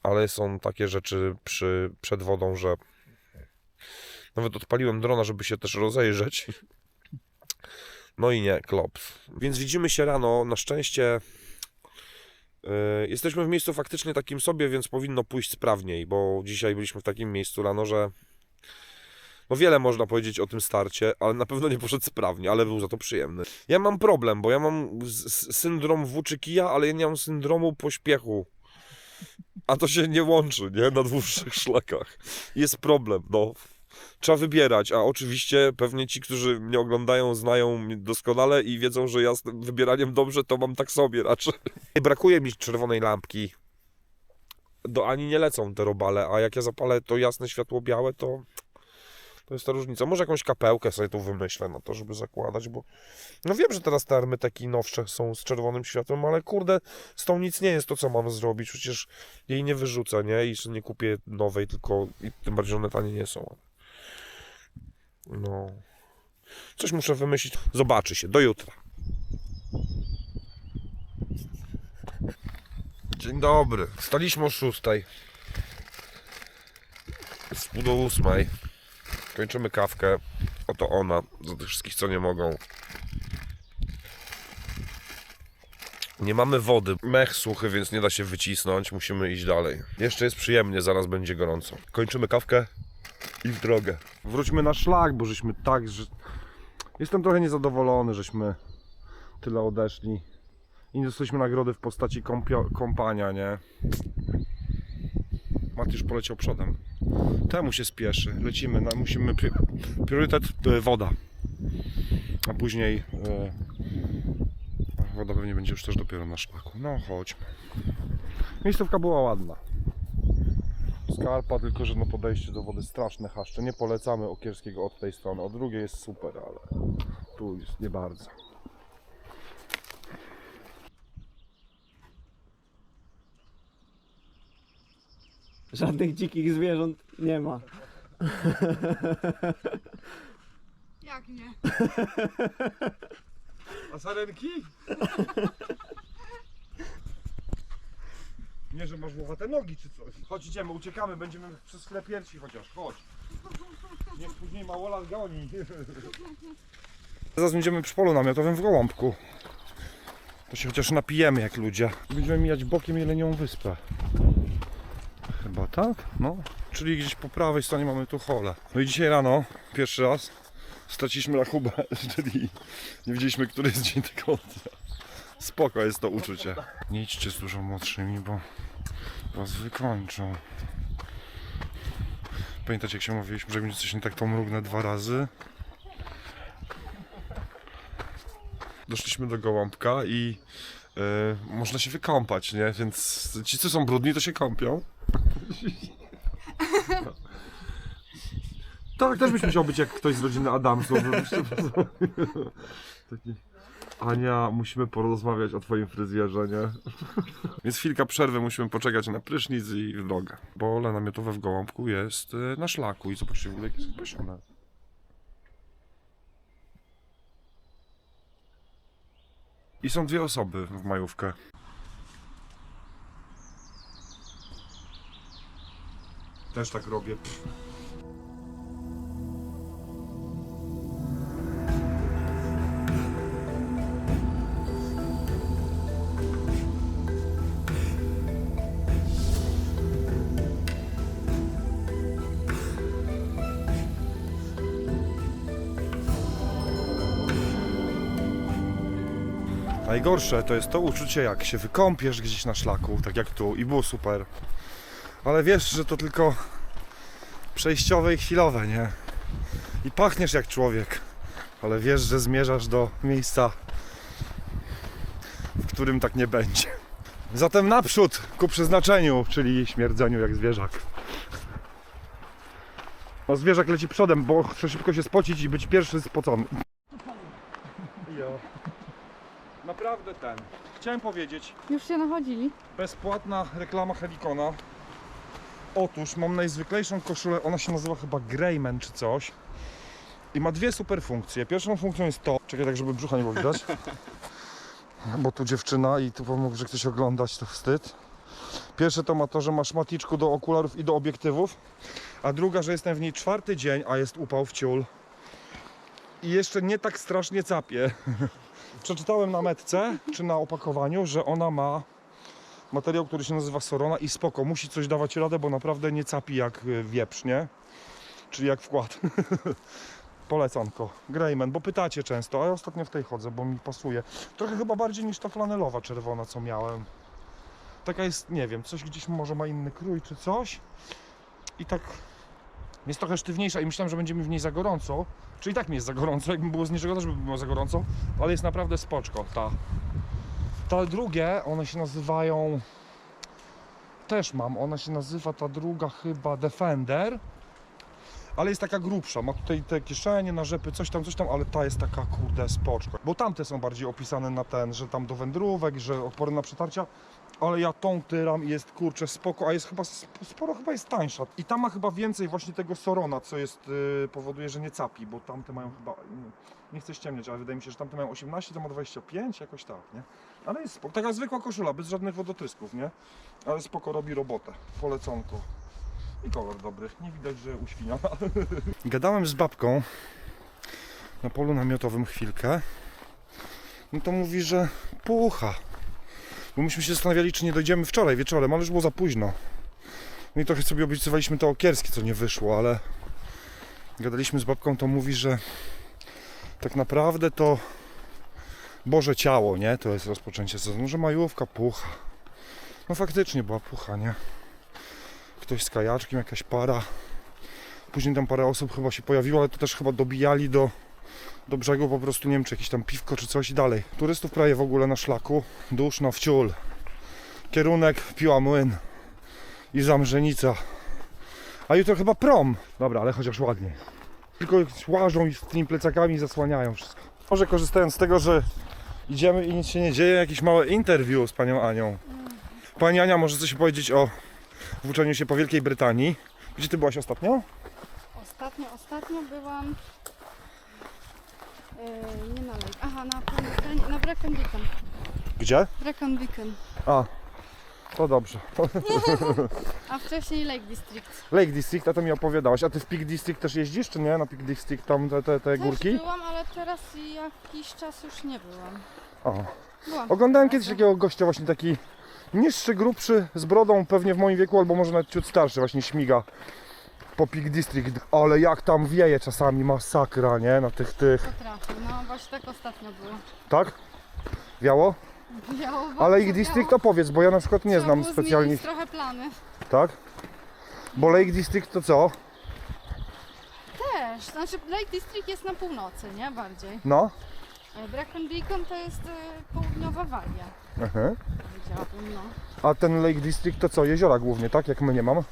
ale są takie rzeczy przed wodą, że nawet odpaliłem drona, żeby się też rozejrzeć. No i nie, klops. Więc widzimy się rano, na szczęście jesteśmy w miejscu faktycznie takim sobie, więc powinno pójść sprawniej, bo dzisiaj byliśmy w takim miejscu rano, że no wiele można powiedzieć o tym starcie, ale na pewno nie poszedł sprawnie, ale był za to przyjemny. Ja mam problem, bo ja mam syndrom włóczykija, ale ja nie mam syndromu pośpiechu. A to się nie łączy, nie? Na dłuższych szlakach. Jest problem, no. Trzeba wybierać, a oczywiście pewnie ci, którzy mnie oglądają, znają mnie doskonale i wiedzą, że ja z tym wybieraniem dobrze to mam tak sobie raczej. Brakuje mi czerwonej lampki. Do Ani nie lecą te robale, a jak ja zapalę to jasne światło białe, to jest ta różnica. Może jakąś kapełkę sobie tu wymyślę na to, żeby zakładać, bo no wiem, że teraz te armyteki nowsze są z czerwonym światłem, ale kurde, z tą nic nie jest, to co mam zrobić, przecież jej nie wyrzucę, nie? I nie kupię nowej, tylko i tym bardziej one tanie nie są. No. Coś muszę wymyślić. Zobaczy się. Do jutra. Dzień dobry. Wstaliśmy o 6. Jest 7:30. Kończymy kawkę. Oto ona. Za tych wszystkich, co nie mogą. Nie mamy wody. Mech suchy, więc nie da się wycisnąć. Musimy iść dalej. Jeszcze jest przyjemnie, zaraz będzie gorąco. Kończymy kawkę i w drogę. Wróćmy na szlak, bo żeśmy tak, że... Jestem trochę niezadowolony, żeśmy tyle odeszli i nie dostaliśmy nagrody w postaci kąpania, nie? Mati już poleciał przodem. Temu się spieszy. Lecimy, musimy... Priorytet woda. A później woda pewnie będzie już też dopiero na szlaku. No chodźmy. Miejscówka była ładna. Skarpa, tylko że no podejście do wody straszne haszcze. Nie polecamy Okierskiego od tej strony. Od drugiej jest super, ale tu jest nie bardzo. Żadnych dzikich zwierząt nie ma. Jak nie? A sarenki? Nie, że masz łowate nogi czy coś. Chodź, idziemy, uciekamy, będziemy przez chwilę pierwsi chociaż, chodź. Niech później małolat goni. Zaraz będziemy przy polu namiotowym w Gołąbku. To się chociaż napijemy jak ludzie. Będziemy mijać bokiem Jelenią Wyspę. Chyba tak? No. Czyli gdzieś po prawej stronie mamy tu Hole. No i dzisiaj rano, pierwszy raz, straciliśmy rachubę, czyli nie wiedzieliśmy, który jest dzień tygodnia. Spoko jest to uczucie. Nie idźcie z dużo młodszymi, bo was wykończą. Pamiętacie, jak się mówiliśmy, że będzie coś nie tak, to mrugnę 2 razy. Doszliśmy do Gołąbka i można się wykąpać, nie? Więc ci, co są brudni, to się kąpią. Tak, też byś musiał być jak ktoś z rodziny Adamsów. Taki... Ania, musimy porozmawiać o twoim fryzjerze, nie? Więc chwilkę przerwy, musimy poczekać na prysznic i vloga. Pole namiotowe w Gołąbku jest na szlaku i zobaczcie w ogóle, jak jest pasione. I są 2 osoby w majówkę. Też tak robię. Najgorsze to jest to uczucie, jak się wykąpiesz gdzieś na szlaku, tak jak tu, i było super. Ale wiesz, że to tylko przejściowe i chwilowe, nie? I pachniesz jak człowiek, ale wiesz, że zmierzasz do miejsca, w którym tak nie będzie. Zatem naprzód ku przeznaczeniu, czyli śmierdzeniu jak zwierzak. No, zwierzak leci przodem, bo chce szybko się spocić i być pierwszy spocony. Jo. Naprawdę chciałem powiedzieć, Już się nachodzili. bezpłatna reklama Helikona. Otóż mam najzwyklejszą koszulę, ona się nazywa chyba Greyman czy coś. I ma 2 super funkcje. Pierwszą funkcją jest to, czekaj tak, żeby brzucha nie było widać. Bo tu dziewczyna i tu pomógł, że ktoś oglądać, to wstyd. Pierwsze to ma to, że masz matyczku do okularów i do obiektywów. A druga, że jestem w niej 4. dzień, a jest upał w ciul. I jeszcze nie tak strasznie capie. Przeczytałem na metce, czy na opakowaniu, że ona ma materiał, który się nazywa Sorona i spoko, musi coś dawać radę, bo naprawdę nie capi jak wieprz, nie? Czyli jak wkład. Polecanko. Greyman, bo pytacie często, a ja ostatnio w tej chodzę, bo mi pasuje. Trochę chyba bardziej niż ta flanelowa czerwona, co miałem. Taka jest, nie wiem, coś gdzieś może ma inny krój czy coś. I tak jest trochę sztywniejsza i myślałem, że będzie mi w niej za gorąco. Czyli tak mi jest za gorąco, jakbym było z niczego też by było za gorąco, ale jest naprawdę spoczko ta. Te drugie, one się nazywają, też mam, ona się nazywa ta druga chyba Defender, ale jest taka grubsza, ma tutaj te kieszenie na rzepy, coś tam, ale ta jest taka kurde spoczko. Bo tamte są bardziej opisane na ten, że tam do wędrówek, że odporne na przetarcia, ale ja tą tyram i jest kurczę spoko, a jest chyba sporo chyba jest tańsza. I ta ma chyba więcej właśnie tego Sorona, co jest powoduje, że nie capi, bo tamte mają chyba, nie chcę ściemniać, ale wydaje mi się, że tamte mają 18, to ma 25, jakoś tak, nie? Ale jest spoko, taka zwykła koszula, bez żadnych wodotrysków, nie? Ale spoko, robi robotę, poleconko. I kolor dobry, nie widać, że uświniona. Gadałem z babką na polu namiotowym chwilkę. No to mówi, że pucha. Bo myśmy się zastanawiali, czy nie dojdziemy wczoraj wieczorem, ale już było za późno. No i trochę sobie obiecywaliśmy to Okierskie, co nie wyszło, ale gadaliśmy z babką, to mówi, że tak naprawdę to Boże Ciało, nie? To jest rozpoczęcie sezonu, że majówka, pucha. No faktycznie była pucha, nie? Ktoś z kajaczkiem, jakaś para. Później tam parę osób chyba się pojawiło, ale to też chyba dobijali do do brzegu po prostu, nie wiem, czy jakieś tam piwko czy coś i dalej. Turystów prawie w ogóle na szlaku, duszno w ciul. Kierunek Piła-Młyn i Zamrzenica. A jutro chyba prom. Dobra, ale chociaż ładnie. Tylko łażą i z tymi plecakami zasłaniają wszystko. Może korzystając z tego, że idziemy i nic się nie dzieje, jakieś małe interview z panią Anią. Pani Ania może coś powiedzieć o włóczeniu się po Wielkiej Brytanii. Gdzie ty byłaś ostatnio? Ostatnio byłam... nie na Lake. Aha, na Brecon Beacon. Gdzie? Brecon Beacon. A, to dobrze. A wcześniej Lake District. Lake District, a to mi opowiadałaś. A ty w Peak District też jeździsz, czy nie? Na Peak District tam te Też górki? byłam, ale teraz jakiś czas już nie byłam. O. Byłam Oglądałem kilka kiedyś razy. takiego gościa właśnie taki niższy, grubszy, z brodą, pewnie w moim wieku, albo może nawet ciut starszy, właśnie śmiga po Peak District. Ale jak tam wieje czasami, masakra, nie? Na tych. Potrafię. No właśnie tak ostatnio było. Tak? Wiało? Biało, Ale ich District opowiedz, bo ja na przykład nie znam specjalnie. Trochę plany. Tak? Bo Lake District to co? Też. Znaczy Lake District jest na północy, nie? Bardziej. No. Brecon Beacon to jest południowa Walia. Aha. Powiedziałabym, no. A ten Lake District to co? Jeziora głównie, tak? Jak my nie mamy?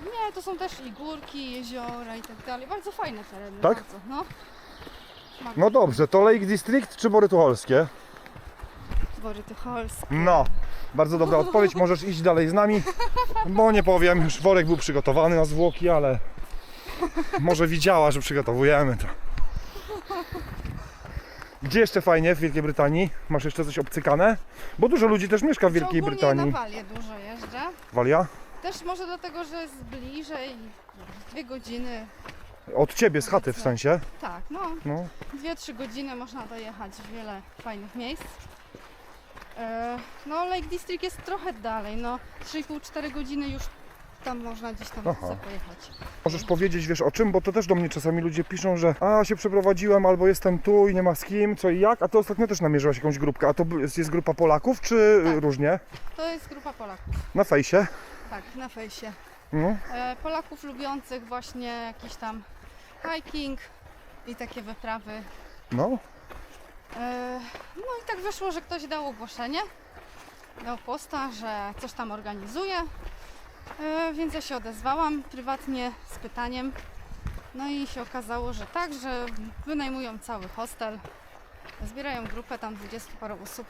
Nie, to są też i górki, jeziora i tak dalej. Bardzo fajne tereny. Tak? Bardzo, no. No dobrze, to Lake District czy Bory Tucholskie? Dwory Tucholskie. No, bardzo dobra odpowiedź, możesz iść dalej z nami, bo nie powiem, już worek był przygotowany na zwłoki, ale może widziała, że przygotowujemy to. Gdzie jeszcze fajnie w Wielkiej Brytanii? Masz jeszcze coś obcykane? Bo dużo ludzi też mieszka w Wielkiej Ogólnie Brytanii. na Walię dużo jeżdżę. Walia? Też może dlatego, że jest bliżej, 2 godziny. Od ciebie, z chaty w sensie? Tak, no. No. 2-3 godziny można dojechać w wiele fajnych miejsc. No Lake District jest trochę dalej, no 3,5-4 godziny już tam można gdzieś tam Aha. sobie pojechać. Możesz powiedzieć, wiesz o czym? Bo to też do mnie czasami ludzie piszą, że się przeprowadziłem, albo jestem tu i nie ma z kim, co i jak, a ty ostatnio też namierzyłaś jakąś grupkę, a to jest grupa Polaków, czy Tak. różnie? To jest grupa Polaków, Na fejsie? tak, na fejsie. No. Polaków lubiących właśnie jakiś tam hiking i takie wyprawy. No. No i tak wyszło, że ktoś dał ogłoszenie, dał posta, że coś tam organizuje, więc ja się odezwałam prywatnie z pytaniem. No i się okazało, że tak, że wynajmują cały hostel, zbierają grupę tam 20 paru osób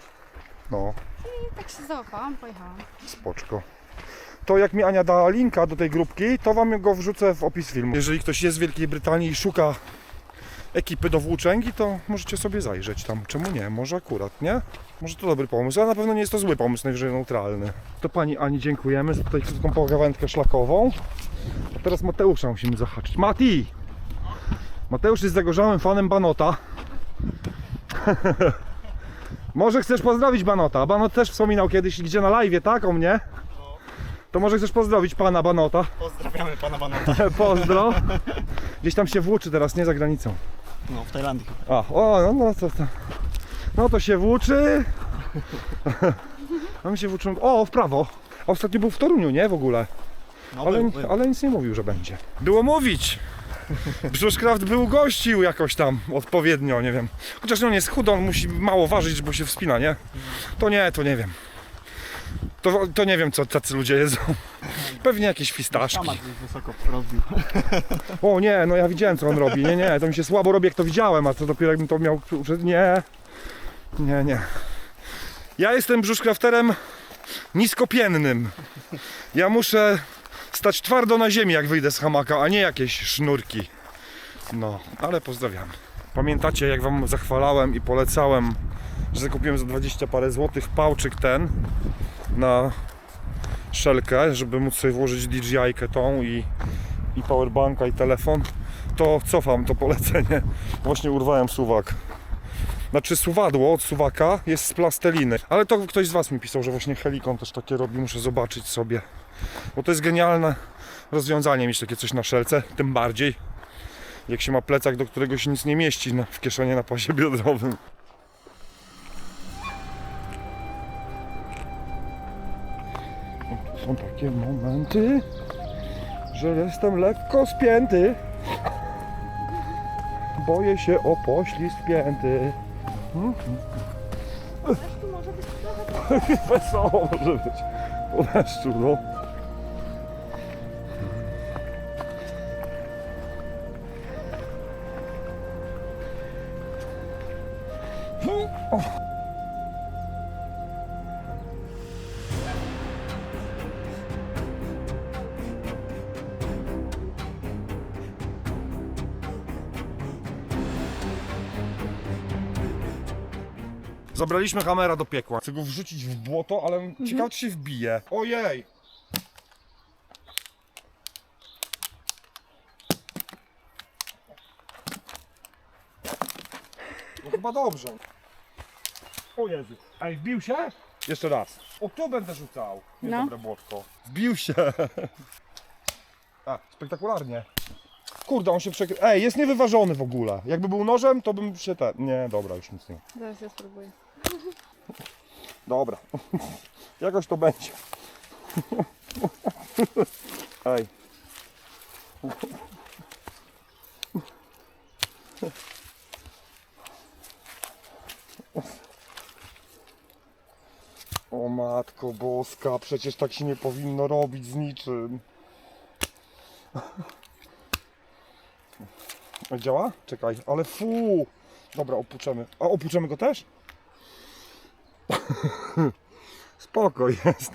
No, i tak się załapałam, pojechałam. spoczko. To jak mi Ania da linka do tej grupki, to wam go wrzucę w opis filmu. Jeżeli ktoś jest w Wielkiej Brytanii i szuka ekipy do włóczęgi, to możecie sobie zajrzeć tam. Czemu nie? Może akurat, nie? Może to dobry pomysł, ale na pewno nie jest to zły pomysł, najwyżej neutralny. To pani Ani dziękujemy za tutaj krótką pogawędkę szlakową. A teraz Mateusza musimy zahaczyć. Mati! Mateusz jest zagorzałym fanem Banota. Może chcesz pozdrowić Banota? Banot też wspominał kiedyś, gdzie na live'ie, tak? O mnie? To może chcesz pozdrowić pana Banota? Pozdrawiamy pana Banota. Pozdro. Gdzieś tam się włóczy teraz, nie za granicą. No, w Tajlandii. No to się włóczy. A my się włóczymy. O, w prawo. A ostatnio był w Toruniu, nie? W ogóle. No, Ale nic nie mówił, że będzie. Było mówić. Brzuszkraft był gościł jakoś tam odpowiednio, nie wiem. Chociaż on jest chudy, on musi mało ważyć, bo się wspina, nie? To nie wiem. To nie wiem, co tacy ludzie jedzą. Pewnie jakieś fistaszki. Kamat już wysoko rozbił. O nie, no ja widziałem, co on robi. Nie, to mi się słabo robi, jak to widziałem, a to dopiero jakbym to miał... Nie. Ja jestem brzuszkrafterem niskopiennym. Ja muszę stać twardo na ziemi, jak wyjdę z hamaka, a nie jakieś sznurki. No, ale pozdrawiam. Pamiętacie, jak wam zachwalałem i polecałem, że zakupiłem za 20 parę złotych pałczyk ten na szelkę, żeby móc sobie włożyć DJI-kę tą i powerbanka i telefon, to cofam to polecenie. Właśnie urwałem suwak. Znaczy suwadło od suwaka jest z plasteliny, ale to ktoś z was mi pisał, że właśnie Helikon też takie robi, muszę zobaczyć sobie. Bo to jest genialne rozwiązanie mieć takie coś na szelce, tym bardziej jak się ma plecak, do którego się nic nie mieści w kieszeni na pasie biodrowym. Są takie momenty, że jestem lekko spięty. boję się o poślizg pięty. Tu może być trochę... Wesoło może być. Po deszczu, no. Zabraliśmy hamera do piekła. Chcę go wrzucić w błoto, ale ciekawe czy się wbije. Ojej! No chyba dobrze. O Jezu. Ej, wbił się? Jeszcze raz. O, tu będę rzucał. Niedobre błotko. Wbił się. A, spektakularnie. Kurde, on się przekrył. Ej, jest niewyważony w ogóle. Jakby był nożem, to bym się Nie, dobra, już nic nie. Zaraz ja spróbuję. Dobra. Jakoś to będzie. Ej. O matko boska, przecież tak się nie powinno robić z niczym. Działa? Czekaj, ale fu! Dobra, opuczemy. A opuczemy go też? Spoko jest.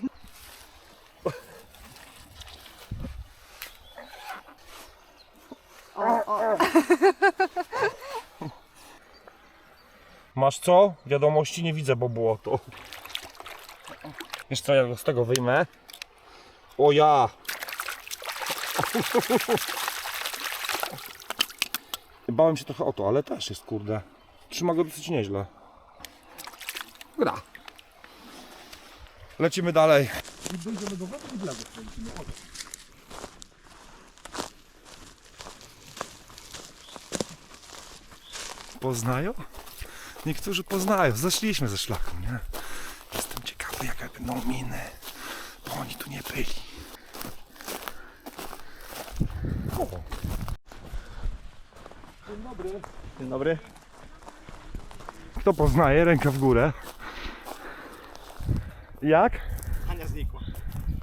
Masz co? Wiadomości nie widzę, bo było to. Wiesz co, ja go z tego wyjmę. O ja! Bałem się trochę o to, ale też jest, kurde. Trzyma go dosyć nieźle. Gra. Lecimy dalej. I dojdziemy do wody i w lewo lecimy. Poznają? Niektórzy poznają. Zeszliśmy ze szlaku, nie? Jestem ciekawy, jakie będą miny, bo oni tu nie byli. O. Dzień dobry. Dzień dobry. Kto poznaje? Ręka w górę. Jak? Ania znikła.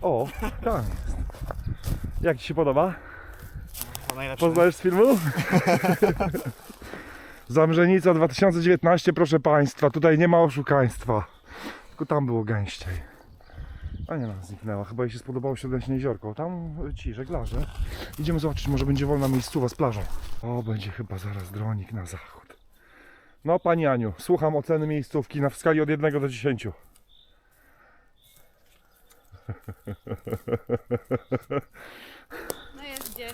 O, tam jest. Jak Ci się podoba? To najlepsze. Poznajesz z filmu? Zamrzenica 2019, proszę Państwa. Tutaj nie ma oszukaństwa. Tylko tam było gęściej. A nie, nam zniknęła. Chyba jej się spodobało Śródlęczne jeziorko. Tam ci żeglarze. Idziemy zobaczyć, może będzie wolna miejscowa z plażą. O, będzie chyba zaraz dronik na zachód. No, Pani Aniu, słucham oceny miejscówki w skali od 1 do 10. No jest gdzieś.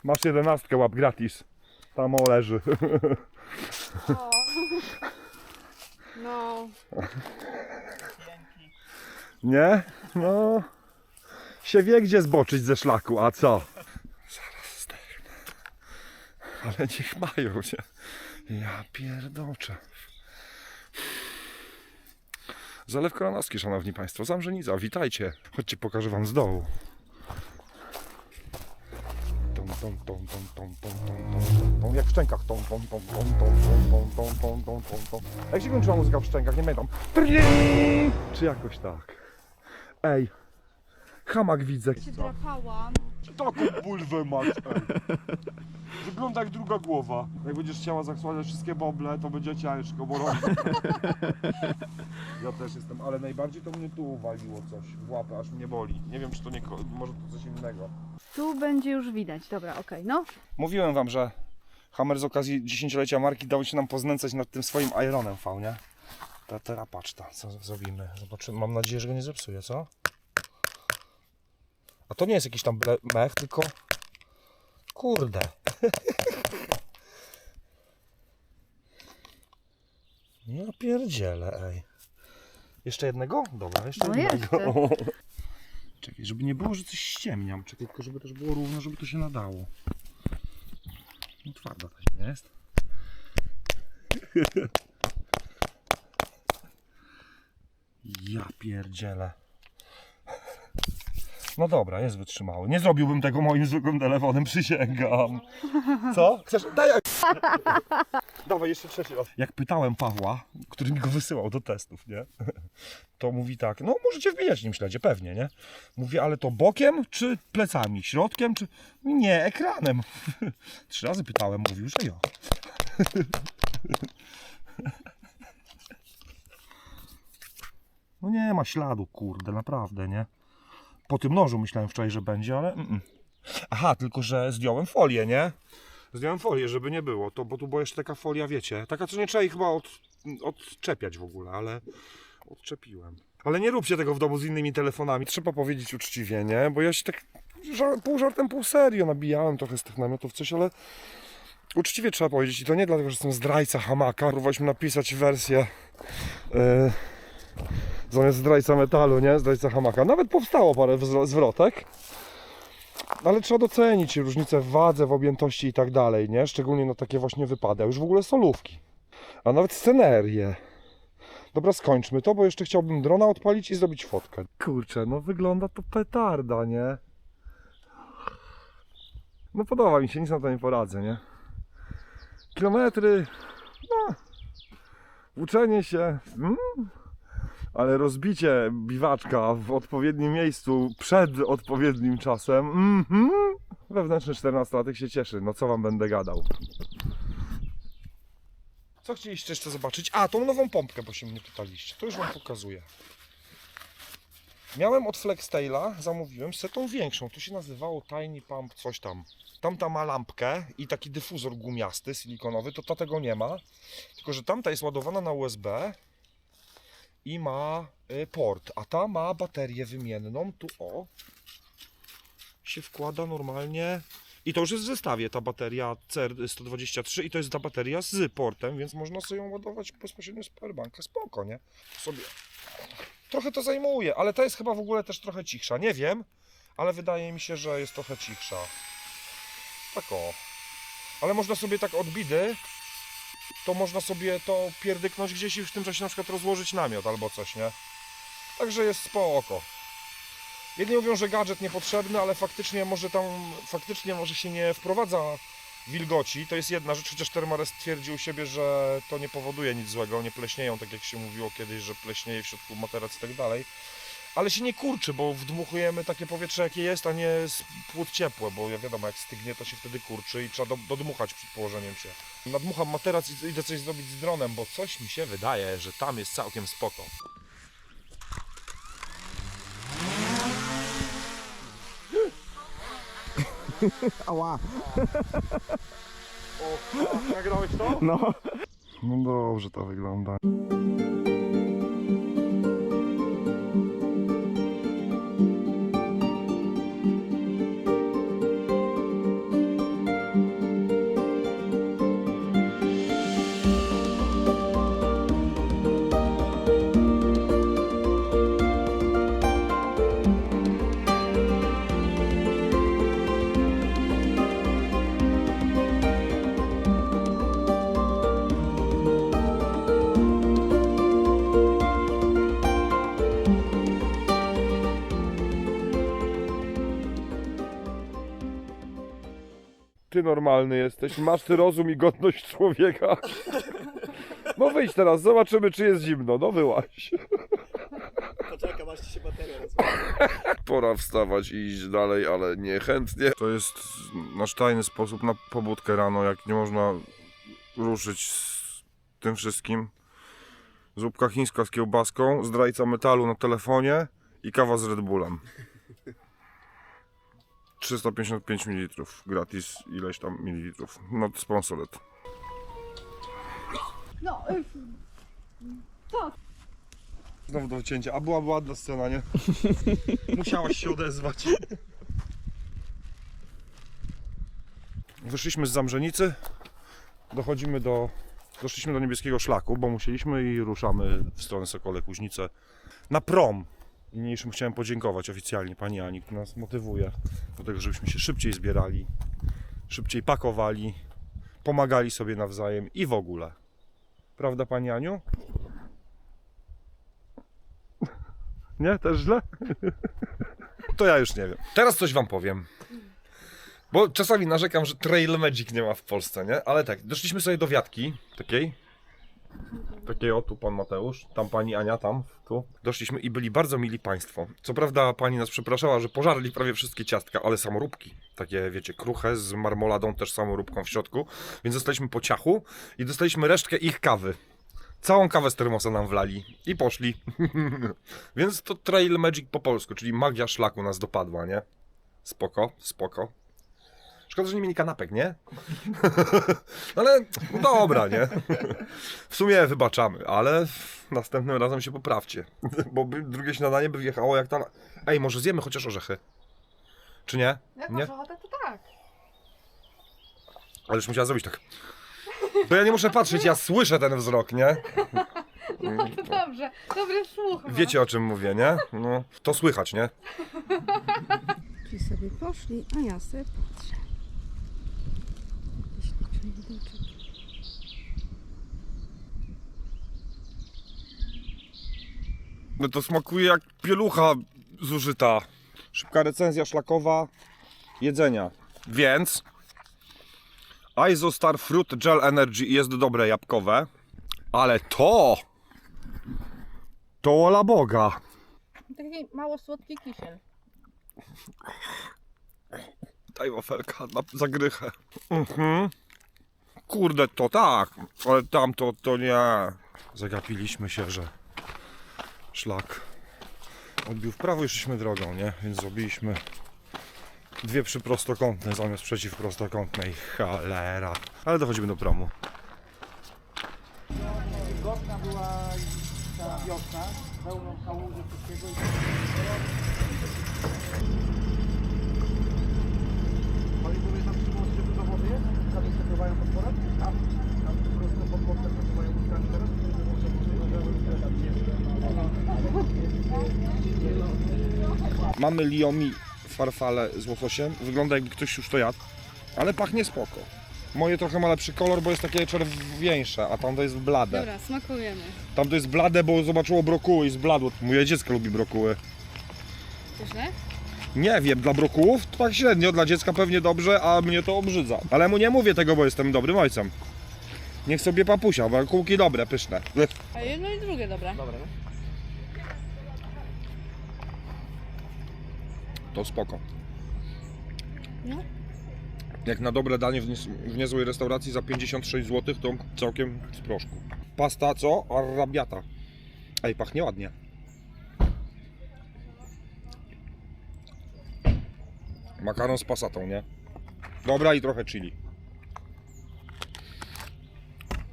Masz 11, łap gratis. Tam o leży. O. No. Nie? No. Się wie gdzie zboczyć ze szlaku, a co? Zaraz zdechnę. Ale niech mają się. Ja pierdoczę. Zalew Koronowski, szanowni państwo. Zamrzenica, witajcie. Chodźcie, pokażę wam z dołu. Tom, tom, tom, tom, tom, tom, tom, tom, tom. Jak w szczękach. Tom, tom, tom, tom, tom, tom, tom, tom, tom, tom, tom. Jak się kończyła muzyka w szczękach? Nie pamiętam. Czy jakoś tak. Ej. Hamak widzę. Się drapałam. Taką bulwę masz, ej. Wygląda jak druga głowa. Jak będziesz chciała zasłaniać wszystkie boble, to będzie ciężko, bo robi. Ja też jestem, ale najbardziej to mnie tu uwaliło coś w łapę, aż mnie boli. Nie wiem, czy to nie, może to coś innego. Tu będzie już widać. Dobra, okej, no. Mówiłem wam, że Hammer z okazji 10-lecia marki dał się nam poznęcać nad tym swoim Ironem V, nie? Teraz patrz, co zrobimy. Zobaczymy. Mam nadzieję, że go nie zepsuje, co? A to nie jest jakiś tam mech, tylko... Kurde. Ja pierdzielę, ej. Jeszcze jednego? Dobra, jeszcze No jednego. jeszcze. Czekaj, żeby nie było, że coś ściemniam. Czekaj, tylko żeby też było równo, żeby to się nadało. No twarda ta ziemia jest. Ja pierdzielę. No dobra, jest wytrzymały. Nie zrobiłbym tego moim zwykłym telefonem, przysięgam. Co? Chcesz? Daj! Dawaj jeszcze trzeci raz. Jak pytałem Pawła, który mi go wysyłał do testów, nie? To mówi tak, no możecie wbijać nim śledzie, pewnie, nie? Mówi, ale to bokiem czy plecami? Środkiem czy... Nie, ekranem. 3 razy pytałem, mówił, że ja. No nie ma śladu, kurde, naprawdę, nie? Po tym nożu myślałem wczoraj, że będzie, ale... Aha, tylko że zdjąłem folię, nie? Zdjąłem folię, żeby nie było, to, bo tu była jeszcze taka folia, wiecie, taka, co nie trzeba jej chyba odczepiać w ogóle, ale odczepiłem. Ale nie róbcie tego w domu z innymi telefonami, trzeba powiedzieć uczciwie, nie? Bo ja się tak pół żartem, pół serio nabijałem trochę z tych namiotów coś, ale uczciwie trzeba powiedzieć i to nie dlatego, że jestem zdrajca hamaka. Próbowaliśmy napisać wersję zamiast zdrajca metalu, nie? Zdrajca hamaka. Nawet powstało parę zwrotek. Ale trzeba docenić różnice w wadze, w objętości i tak dalej, nie? Szczególnie na takie właśnie wypady, a już w ogóle solówki. A nawet scenerię. Dobra, skończmy to, bo jeszcze chciałbym drona odpalić i zrobić fotkę. Kurczę, no wygląda to petarda, nie? No podoba mi się, nic na to nie poradzę, nie? Kilometry, no, włóczenie się, ale rozbicie biwaczka w odpowiednim miejscu przed odpowiednim czasem, wewnętrzny 14-latek się cieszy, no co wam będę gadał. Co chcieliście jeszcze zobaczyć? A, tą nową pompkę, bo się mnie pytaliście, to już wam pokazuję. Miałem od Flextaila, zamówiłem sobie tą większą, tu się nazywało Tiny Pump coś tam. Tamta ma lampkę i taki dyfuzor gumiasty, silikonowy, to ta tego nie ma. Tylko że tamta jest ładowana na USB i ma port, a ta ma baterię wymienną, tu o, się wkłada normalnie. I to już jest w zestawie, ta bateria CR123 i to jest ta bateria z portem, więc można sobie ją ładować bezpośrednio z powerbanka, spoko, nie? Sobie. Trochę to zajmuje, ale ta jest chyba w ogóle też trochę cichsza, nie wiem, ale wydaje mi się, że jest trochę cichsza. Tak o. Ale można sobie tak od bidy, to można sobie to pierdyknąć gdzieś i w tym czasie na przykład rozłożyć namiot albo coś, nie? Także jest spoko. Jedni mówią, że gadżet niepotrzebny, ale faktycznie może się nie wprowadza wilgoci. To jest jedna rzecz, chociaż Thermarest twierdzi u siebie, że to nie powoduje nic złego, nie pleśnieją, tak jak się mówiło kiedyś, że pleśnieje w środku materac i tak dalej. Ale się nie kurczy, bo wdmuchujemy takie powietrze jakie jest, a nie płód ciepłe, bo ja wiadomo, jak stygnie, to się wtedy kurczy i trzeba dodmuchać przed położeniem się. Nadmucham materac i idę coś zrobić z dronem, bo coś mi się wydaje, że tam jest całkiem spoko. Ała. O, nagrałeś to? No. No dobrze to wygląda. Ty normalny jesteś, masz ty rozum i godność człowieka. No wyjdź teraz, zobaczymy czy jest zimno, no wyłaź. Poczekam, aż ci się bateria Pora wstawać i iść dalej, ale niechętnie. To jest nasz tajny sposób na pobudkę rano, jak nie można ruszyć z tym wszystkim. Zupka chińska z kiełbaską, zdrajca metalu na telefonie i kawa z Red Bullem. 355 ml, gratis ileś tam mililitrów, not sponsored. No, Znowu do wycięcia, a była ładna scena, nie? Musiałaś się odezwać. Wyszliśmy z Zamrzenicy, doszliśmy do Niebieskiego Szlaku, bo musieliśmy i ruszamy w stronę Sokole Kuźnice na prom. Niniejszym chciałem podziękować oficjalnie pani Ani, która nas motywuje do tego, żebyśmy się szybciej zbierali, szybciej pakowali, pomagali sobie nawzajem i w ogóle. Prawda pani Aniu? Nie? Też źle? To ja już nie wiem. Teraz coś wam powiem. Bo czasami narzekam, że Trail Magic nie ma w Polsce, nie? Ale tak, doszliśmy sobie do wiatki takiej. Takiej o, tu pan Mateusz, tam pani Ania, tam, tu. Doszliśmy i byli bardzo mili państwo. Co prawda pani nas przepraszała, że pożarli prawie wszystkie ciastka, ale samoróbki. Takie, wiecie, kruche z marmoladą, też samoróbką w środku. Więc dostaliśmy po ciachu i dostaliśmy resztkę ich kawy. Całą kawę z termosa nam wlali i poszli. Więc to Trail Magic po polsku, czyli magia szlaku nas dopadła, nie? Spoko, spoko. Szkoda, że nie mieli kanapek, nie? Ale no dobra, nie? W sumie wybaczamy, ale następnym razem się poprawcie. Bo drugie śniadanie by wjechało jak ta... Ej, może zjemy chociaż orzechy? Czy nie? Jak Nie? masz ochotę, to tak. Ale już musiała zrobić tak. To ja nie muszę patrzeć, ja słyszę ten wzrok, nie? No to dobrze, dobry słuch. Wiecie o czym mówię, nie? No, to słychać, nie? Ci sobie poszli, a ja sobie patrzę. Śliczny widoczek. No to smakuje jak pielucha zużyta. Szybka recenzja szlakowa jedzenia. Więc Isostar Fruit Gel Energy jest dobre jabłkowe, ale to ola Boga. Taki mało słodki kisiel. Daj wafelka na zagrychę. Kurde, to tak, ale tamto to nie. Zagapiliśmy się, że szlak odbił w prawo i szliśmy drogą, nie? Więc zrobiliśmy dwie przyprostokątne zamiast przeciwprostokątnej. Cholera. Ale dochodzimy do promu. Wilgotna była ta wiosna, pełną kałuży wszystkiego. Oni powie tam przy moście do wody jest? Tam jest pływają pod porem? Tam po prostu pod mostem pływają łódkami teraz? Mamy Liomi farfale z łososiem. Wygląda jakby ktoś już to jadł, ale pachnie spoko. Moje trochę ma lepszy kolor, bo jest takie czerwieńsze, a tamto jest blade. Dobra, smakujemy. Tamto jest blade, bo zobaczyło brokuły i zbladło. Moje dziecko lubi brokuły. Pyszne? Nie wiem, dla brokułów to tak średnio, dla dziecka pewnie dobrze, a mnie to obrzydza. Ale mu nie mówię tego, bo jestem dobrym ojcem. Niech sobie papusia, bo kółki dobre, pyszne. A jedno i drugie dobre. Dobra, no. To spoko. No. Jak na dobre danie w niezłej restauracji za 56 zł, to całkiem z proszku. Pasta co? Arrabiata. Ej, pachnie ładnie. Makaron z pasatą, nie? Dobra i trochę chili.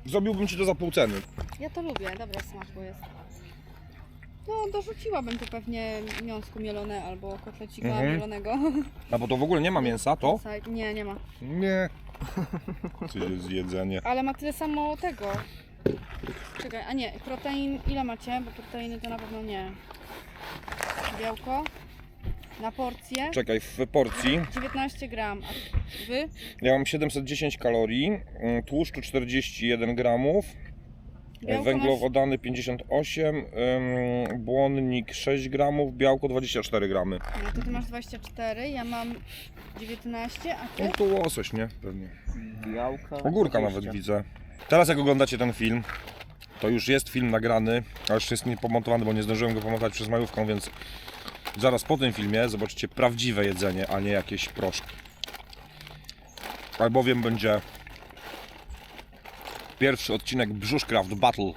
Zrobiłbym ci to za pół ceny. Ja to lubię, dobre w smaku jest. No, dorzuciłabym tu pewnie miąsku mielone albo kotlecika mielonego. A bo to w ogóle nie ma mięsa, to? Nie, nie ma. Nie. To jest jedzenie. Ale ma tyle samo tego. Czekaj, a nie, protein ile macie? Bo proteiny to na pewno nie. Białko na porcję Czekaj, w porcji 19 gram, a wy? ja mam 710 kalorii, tłuszczu 41 gramów, Białko węglowodany 58, błonnik 6 gramów, białko 24 gramy. No to ty masz 24, ja mam 19, a ty? No to łosoś, nie? Pewnie. Białka. Ogórka nawet widzę. Teraz jak oglądacie ten film, to już jest film nagrany, a jeszcze jest niepomontowany, bo nie zdążyłem go pomontać przez majówką, więc zaraz po tym filmie zobaczycie prawdziwe jedzenie, a nie jakieś proszki. Albowiem będzie pierwszy odcinek Brzuszcraft Battle.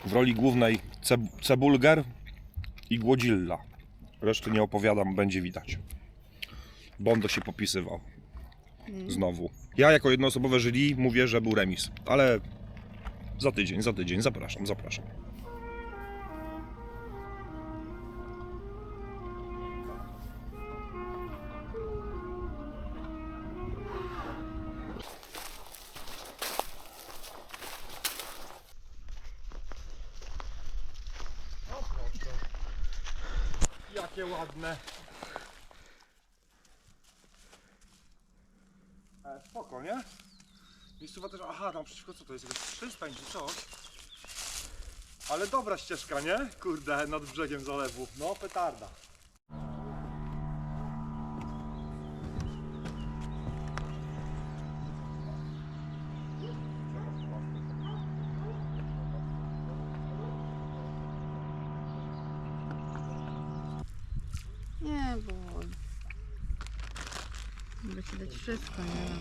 W roli głównej Cebulger i Głodzilla. Reszty nie opowiadam, będzie widać. Bondo się popisywał. Znowu. Ja jako jednoosobowe jury mówię, że był remis. Ale za tydzień. Zapraszam. Jakie ładne. Spoko, nie? Miejscowa też, aha, tam przeciwko co to jest? Jakaś przystań czy coś? Ale dobra ścieżka, nie? Kurde, nad brzegiem zalewu. No, petarda. Nie, bo mogę ci dać wszystko, nie?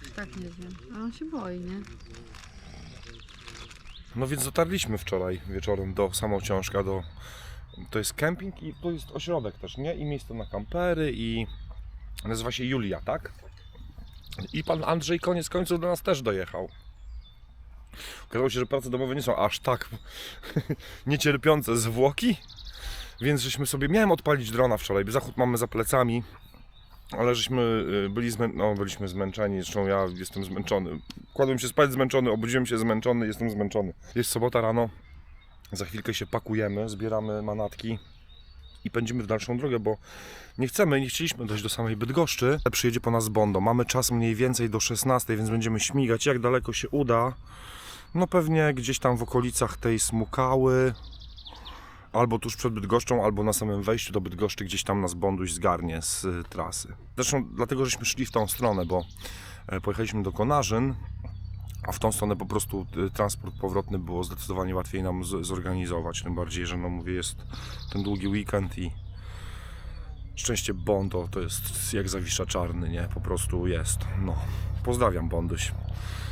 Już tak nie wiem. A on się boi, nie? No więc dotarliśmy wczoraj wieczorem do Samociążka, to jest kemping i to jest ośrodek też, nie? I miejsce na kampery i nazywa się Julia, tak? I pan Andrzej koniec końców do nas też dojechał. Okazało się, że prace domowe nie są aż tak niecierpiące zwłoki, więc żeśmy sobie, miałem odpalić drona wczoraj, bo zachód mamy za plecami, ale żeśmy byliśmy zmęczeni, zresztą ja jestem zmęczony. Kładłem się spać zmęczony, obudziłem się zmęczony, jestem zmęczony. Jest sobota rano, za chwilkę się pakujemy, zbieramy manatki i pędzimy w dalszą drogę, bo nie chcieliśmy dojść do samej Bydgoszczy. Przyjedzie po nas Bondo, mamy czas mniej więcej do 16, więc będziemy śmigać, jak daleko się uda. No pewnie gdzieś tam w okolicach tej Smukały, albo tuż przed Bydgoszczą, albo na samym wejściu do Bydgoszczy gdzieś tam nas Bonduś zgarnie z trasy. Zresztą dlatego, żeśmy szli w tą stronę, bo pojechaliśmy do Konarzyn, a w tą stronę po prostu transport powrotny było zdecydowanie łatwiej nam zorganizować. Tym bardziej, że no mówię, jest ten długi weekend i szczęście Bondo to jest jak Zawisza Czarny, nie? Po prostu jest. No, pozdrawiam Bonduś.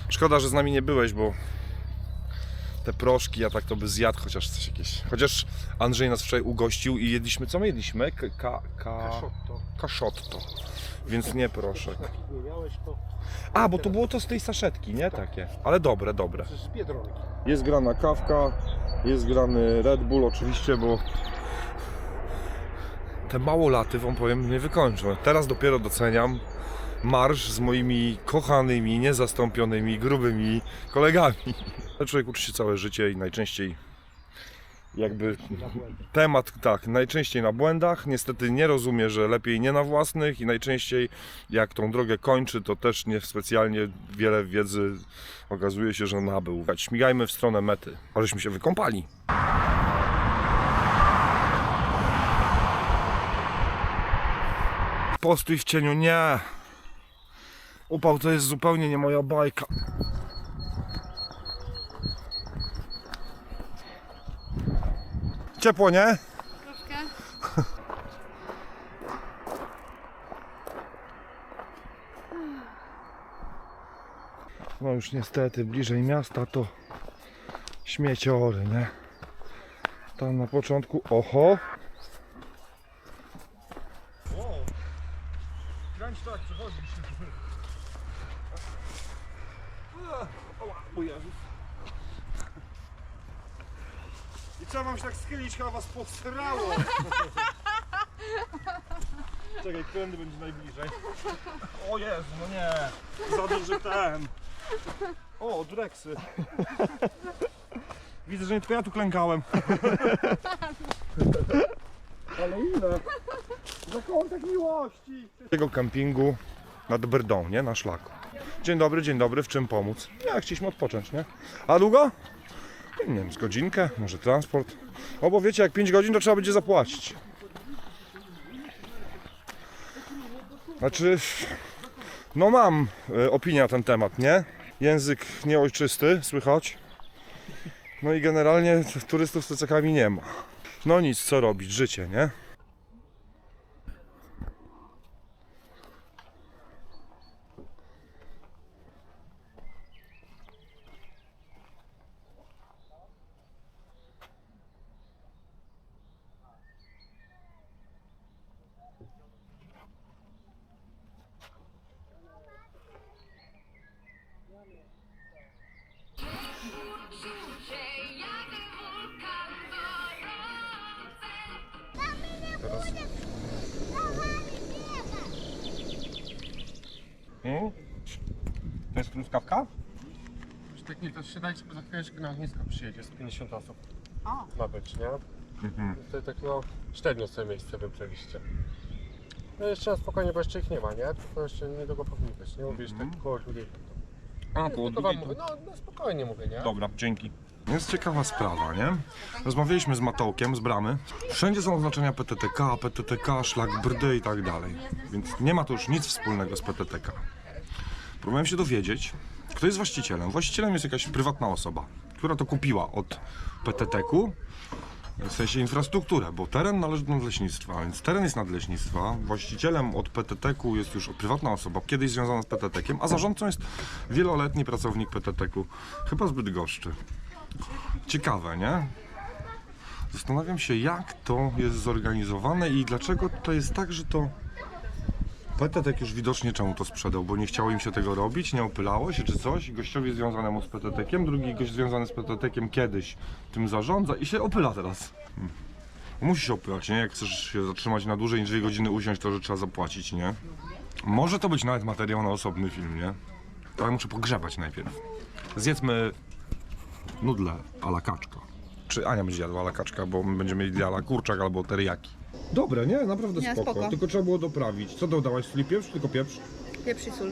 Szkoda, że z nami nie byłeś, bo te proszki, ja tak to by zjadł chociaż coś jakieś. Chociaż Andrzej nas wczoraj ugościł i jedliśmy, co my jedliśmy? Kaszotto. Więc nie proszek. Nie miałeś to. A, bo to było to z tej saszetki, nie? Takie. Ale dobre. Przecież biedronek. Jest grana kawka, jest grany Red Bull oczywiście, bo te małolaty, wam powiem, nie wykończą. Teraz dopiero doceniam marsz z moimi kochanymi, niezastąpionymi, grubymi kolegami. Człowiek uczy się całe życie i najczęściej jakby temat, tak, najczęściej na błędach, niestety nie rozumie, że lepiej nie na własnych i najczęściej jak tą drogę kończy, to też nie specjalnie wiele wiedzy okazuje się, że nabył. Śmigajmy w stronę mety, a żeśmy się wykąpali. Postój w cieniu, nie! Upał to jest zupełnie nie moja bajka. Ciepło, nie? Troszkę. No już niestety bliżej miasta to śmieciory, nie? Tam na początku, oho! Grać tak, przechodzisz. O Jezus. I trzeba wam się tak schylić, chyba was posrało. Czekaj, którędy będzie najbliżej? O Jezu, no nie. Za duży ten. O, Drexy. Widzę, że nie tylko ja tu klękałem. Ale ile? Za kątek miłości. Tego kampingu nad Brdą, nie? Na szlaku. Dzień dobry, w czym pomóc? Ja, chcieliśmy odpocząć, nie? A długo? Nie wiem, z godzinkę, może transport. O, bo wiecie, jak 5 godzin to trzeba będzie zapłacić. Znaczy, no mam opinię na ten temat, nie? Język nieojczysty, słychać. No i generalnie turystów z TCK-ami nie ma. No nic, co robić, życie, nie? To jest truskawka? Tak nie, to się dajcie, bo za chwileczkę na ognisko przyjedzie z 50 osób. O. Ma być, nie? To tak no, sztywno sobie miejsce wybraliście. No jeszcze na spokojnie, bo jeszcze ich nie ma, nie? Tylko jeszcze niedługo powinni być, nie? Mówisz tak koło ludzi. A, koło to wam mówię, no spokojnie mówię, nie? Dobra, dzięki. Jest ciekawa sprawa, nie? Rozmawialiśmy z Matołkiem z Bramy. Wszędzie są oznaczenia PTTK, szlak Brdy i tak dalej. Więc nie ma to już nic wspólnego z PTTK. Próbowałem się dowiedzieć, kto jest właścicielem. Właścicielem jest jakaś prywatna osoba, która to kupiła od PTTK-u, w sensie infrastrukturę, bo teren należy do nadleśnictwa, więc teren jest nadleśnictwa. Właścicielem od PTTK-u jest już prywatna osoba, kiedyś związana z PTTK-iem, a zarządcą jest wieloletni pracownik PTTK-u, chyba z Bydgoszczy. Ciekawe, nie? Zastanawiam się, jak to jest zorganizowane i dlaczego to jest tak, że to PTTK już widocznie czemu to sprzedał, bo nie chciało im się tego robić, nie opylało się czy coś. Gościowi związanemu z PTTK-iem, drugi gość związany z PTTK-iem kiedyś tym zarządza i się opyla teraz. Musi się opylać, nie? Jak chcesz się zatrzymać na dłużej niż 2 godziny usiąść, to że trzeba zapłacić, nie? Może to być nawet materiał na osobny film, nie? Ale muszę pogrzebać najpierw. Zjedzmy nudle a la kaczka. Czy Ania będzie jadła a la kaczka, bo my będziemy jedli a la kurczak albo teriyaki. Dobre, nie? Naprawdę Nie, spoko. spoko. Tylko trzeba było doprawić. Co dodałaś? Sól i pieprz? Tylko pieprz? Pieprz i sól.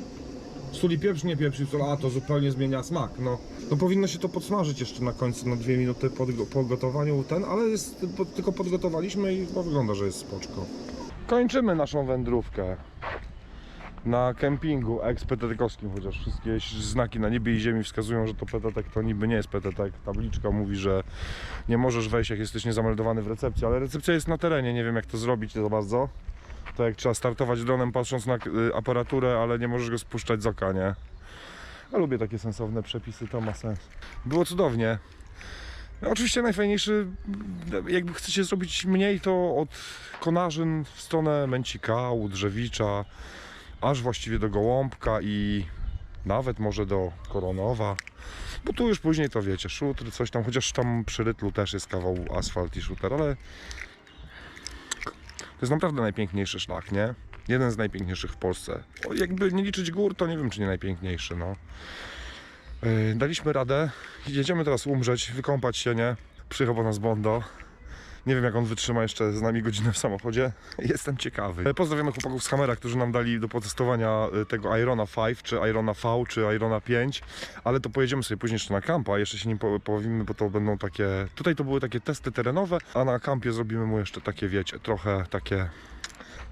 Sól i pieprz, nie pieprz i sól. A, to zupełnie zmienia smak. No powinno się to podsmażyć jeszcze na końcu, na 2 minuty po gotowaniu ale jest, tylko podgotowaliśmy i chyba wygląda, że jest spoczko. Kończymy naszą wędrówkę na kempingu ex-PTTK-owskim, chociaż wszystkie znaki na niebie i ziemi wskazują, że to PTTK to niby nie jest PTTK. Tabliczka mówi, że nie możesz wejść, jak jesteś niezameldowany w recepcji, ale recepcja jest na terenie, nie wiem jak to zrobić za bardzo. To jak trzeba startować dronem patrząc na aparaturę, ale nie możesz go spuszczać z oka, nie? Ja lubię takie sensowne przepisy, to ma sens. Było cudownie. Oczywiście najfajniejszy, jakby chcecie zrobić mniej, to od Konarzyn w stronę Męcikału, Drzewicza, aż właściwie do Gołąbka i nawet może do Koronowa, bo tu już później to wiecie, szutr, coś tam, chociaż tam przy Rytlu też jest kawał asfalt i szutr, ale to jest naprawdę najpiękniejszy szlak, nie? Jeden z najpiękniejszych w Polsce. O, jakby nie liczyć gór, to nie wiem, czy nie najpiękniejszy, no. Daliśmy radę, jedziemy teraz umrzeć, wykąpać się, nie? Przyjechał po nas Bondo. Nie wiem, jak on wytrzyma jeszcze z nami godzinę w samochodzie. Jestem ciekawy. Pozdrawiamy chłopaków z Hammera, którzy nam dali do potestowania tego Irona 5, czy Irona V, czy Irona 5. Ale to pojedziemy sobie później jeszcze na kampa, jeszcze się nim pobawimy, bo to będą takie... Tutaj to były takie testy terenowe, a na kampie zrobimy mu jeszcze takie, wiecie, trochę takie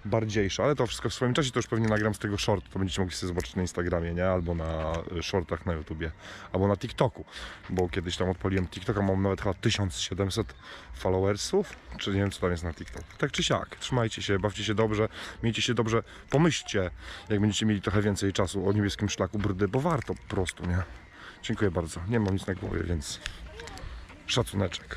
bardziejsze, ale to wszystko w swoim czasie, to już pewnie nagram z tego short, to będziecie mogli sobie zobaczyć na Instagramie, nie? Albo na shortach na YouTubie, albo na TikToku, bo kiedyś tam odpaliłem TikToka, mam nawet chyba 1700 followersów, czy nie wiem, co tam jest na TikToku. Tak czy siak, trzymajcie się, bawcie się dobrze, miejcie się dobrze, pomyślcie, jak będziecie mieli trochę więcej czasu o niebieskim szlaku Brdy, bo warto po prostu, nie? Dziękuję bardzo, nie mam nic na głowie, więc szacuneczek.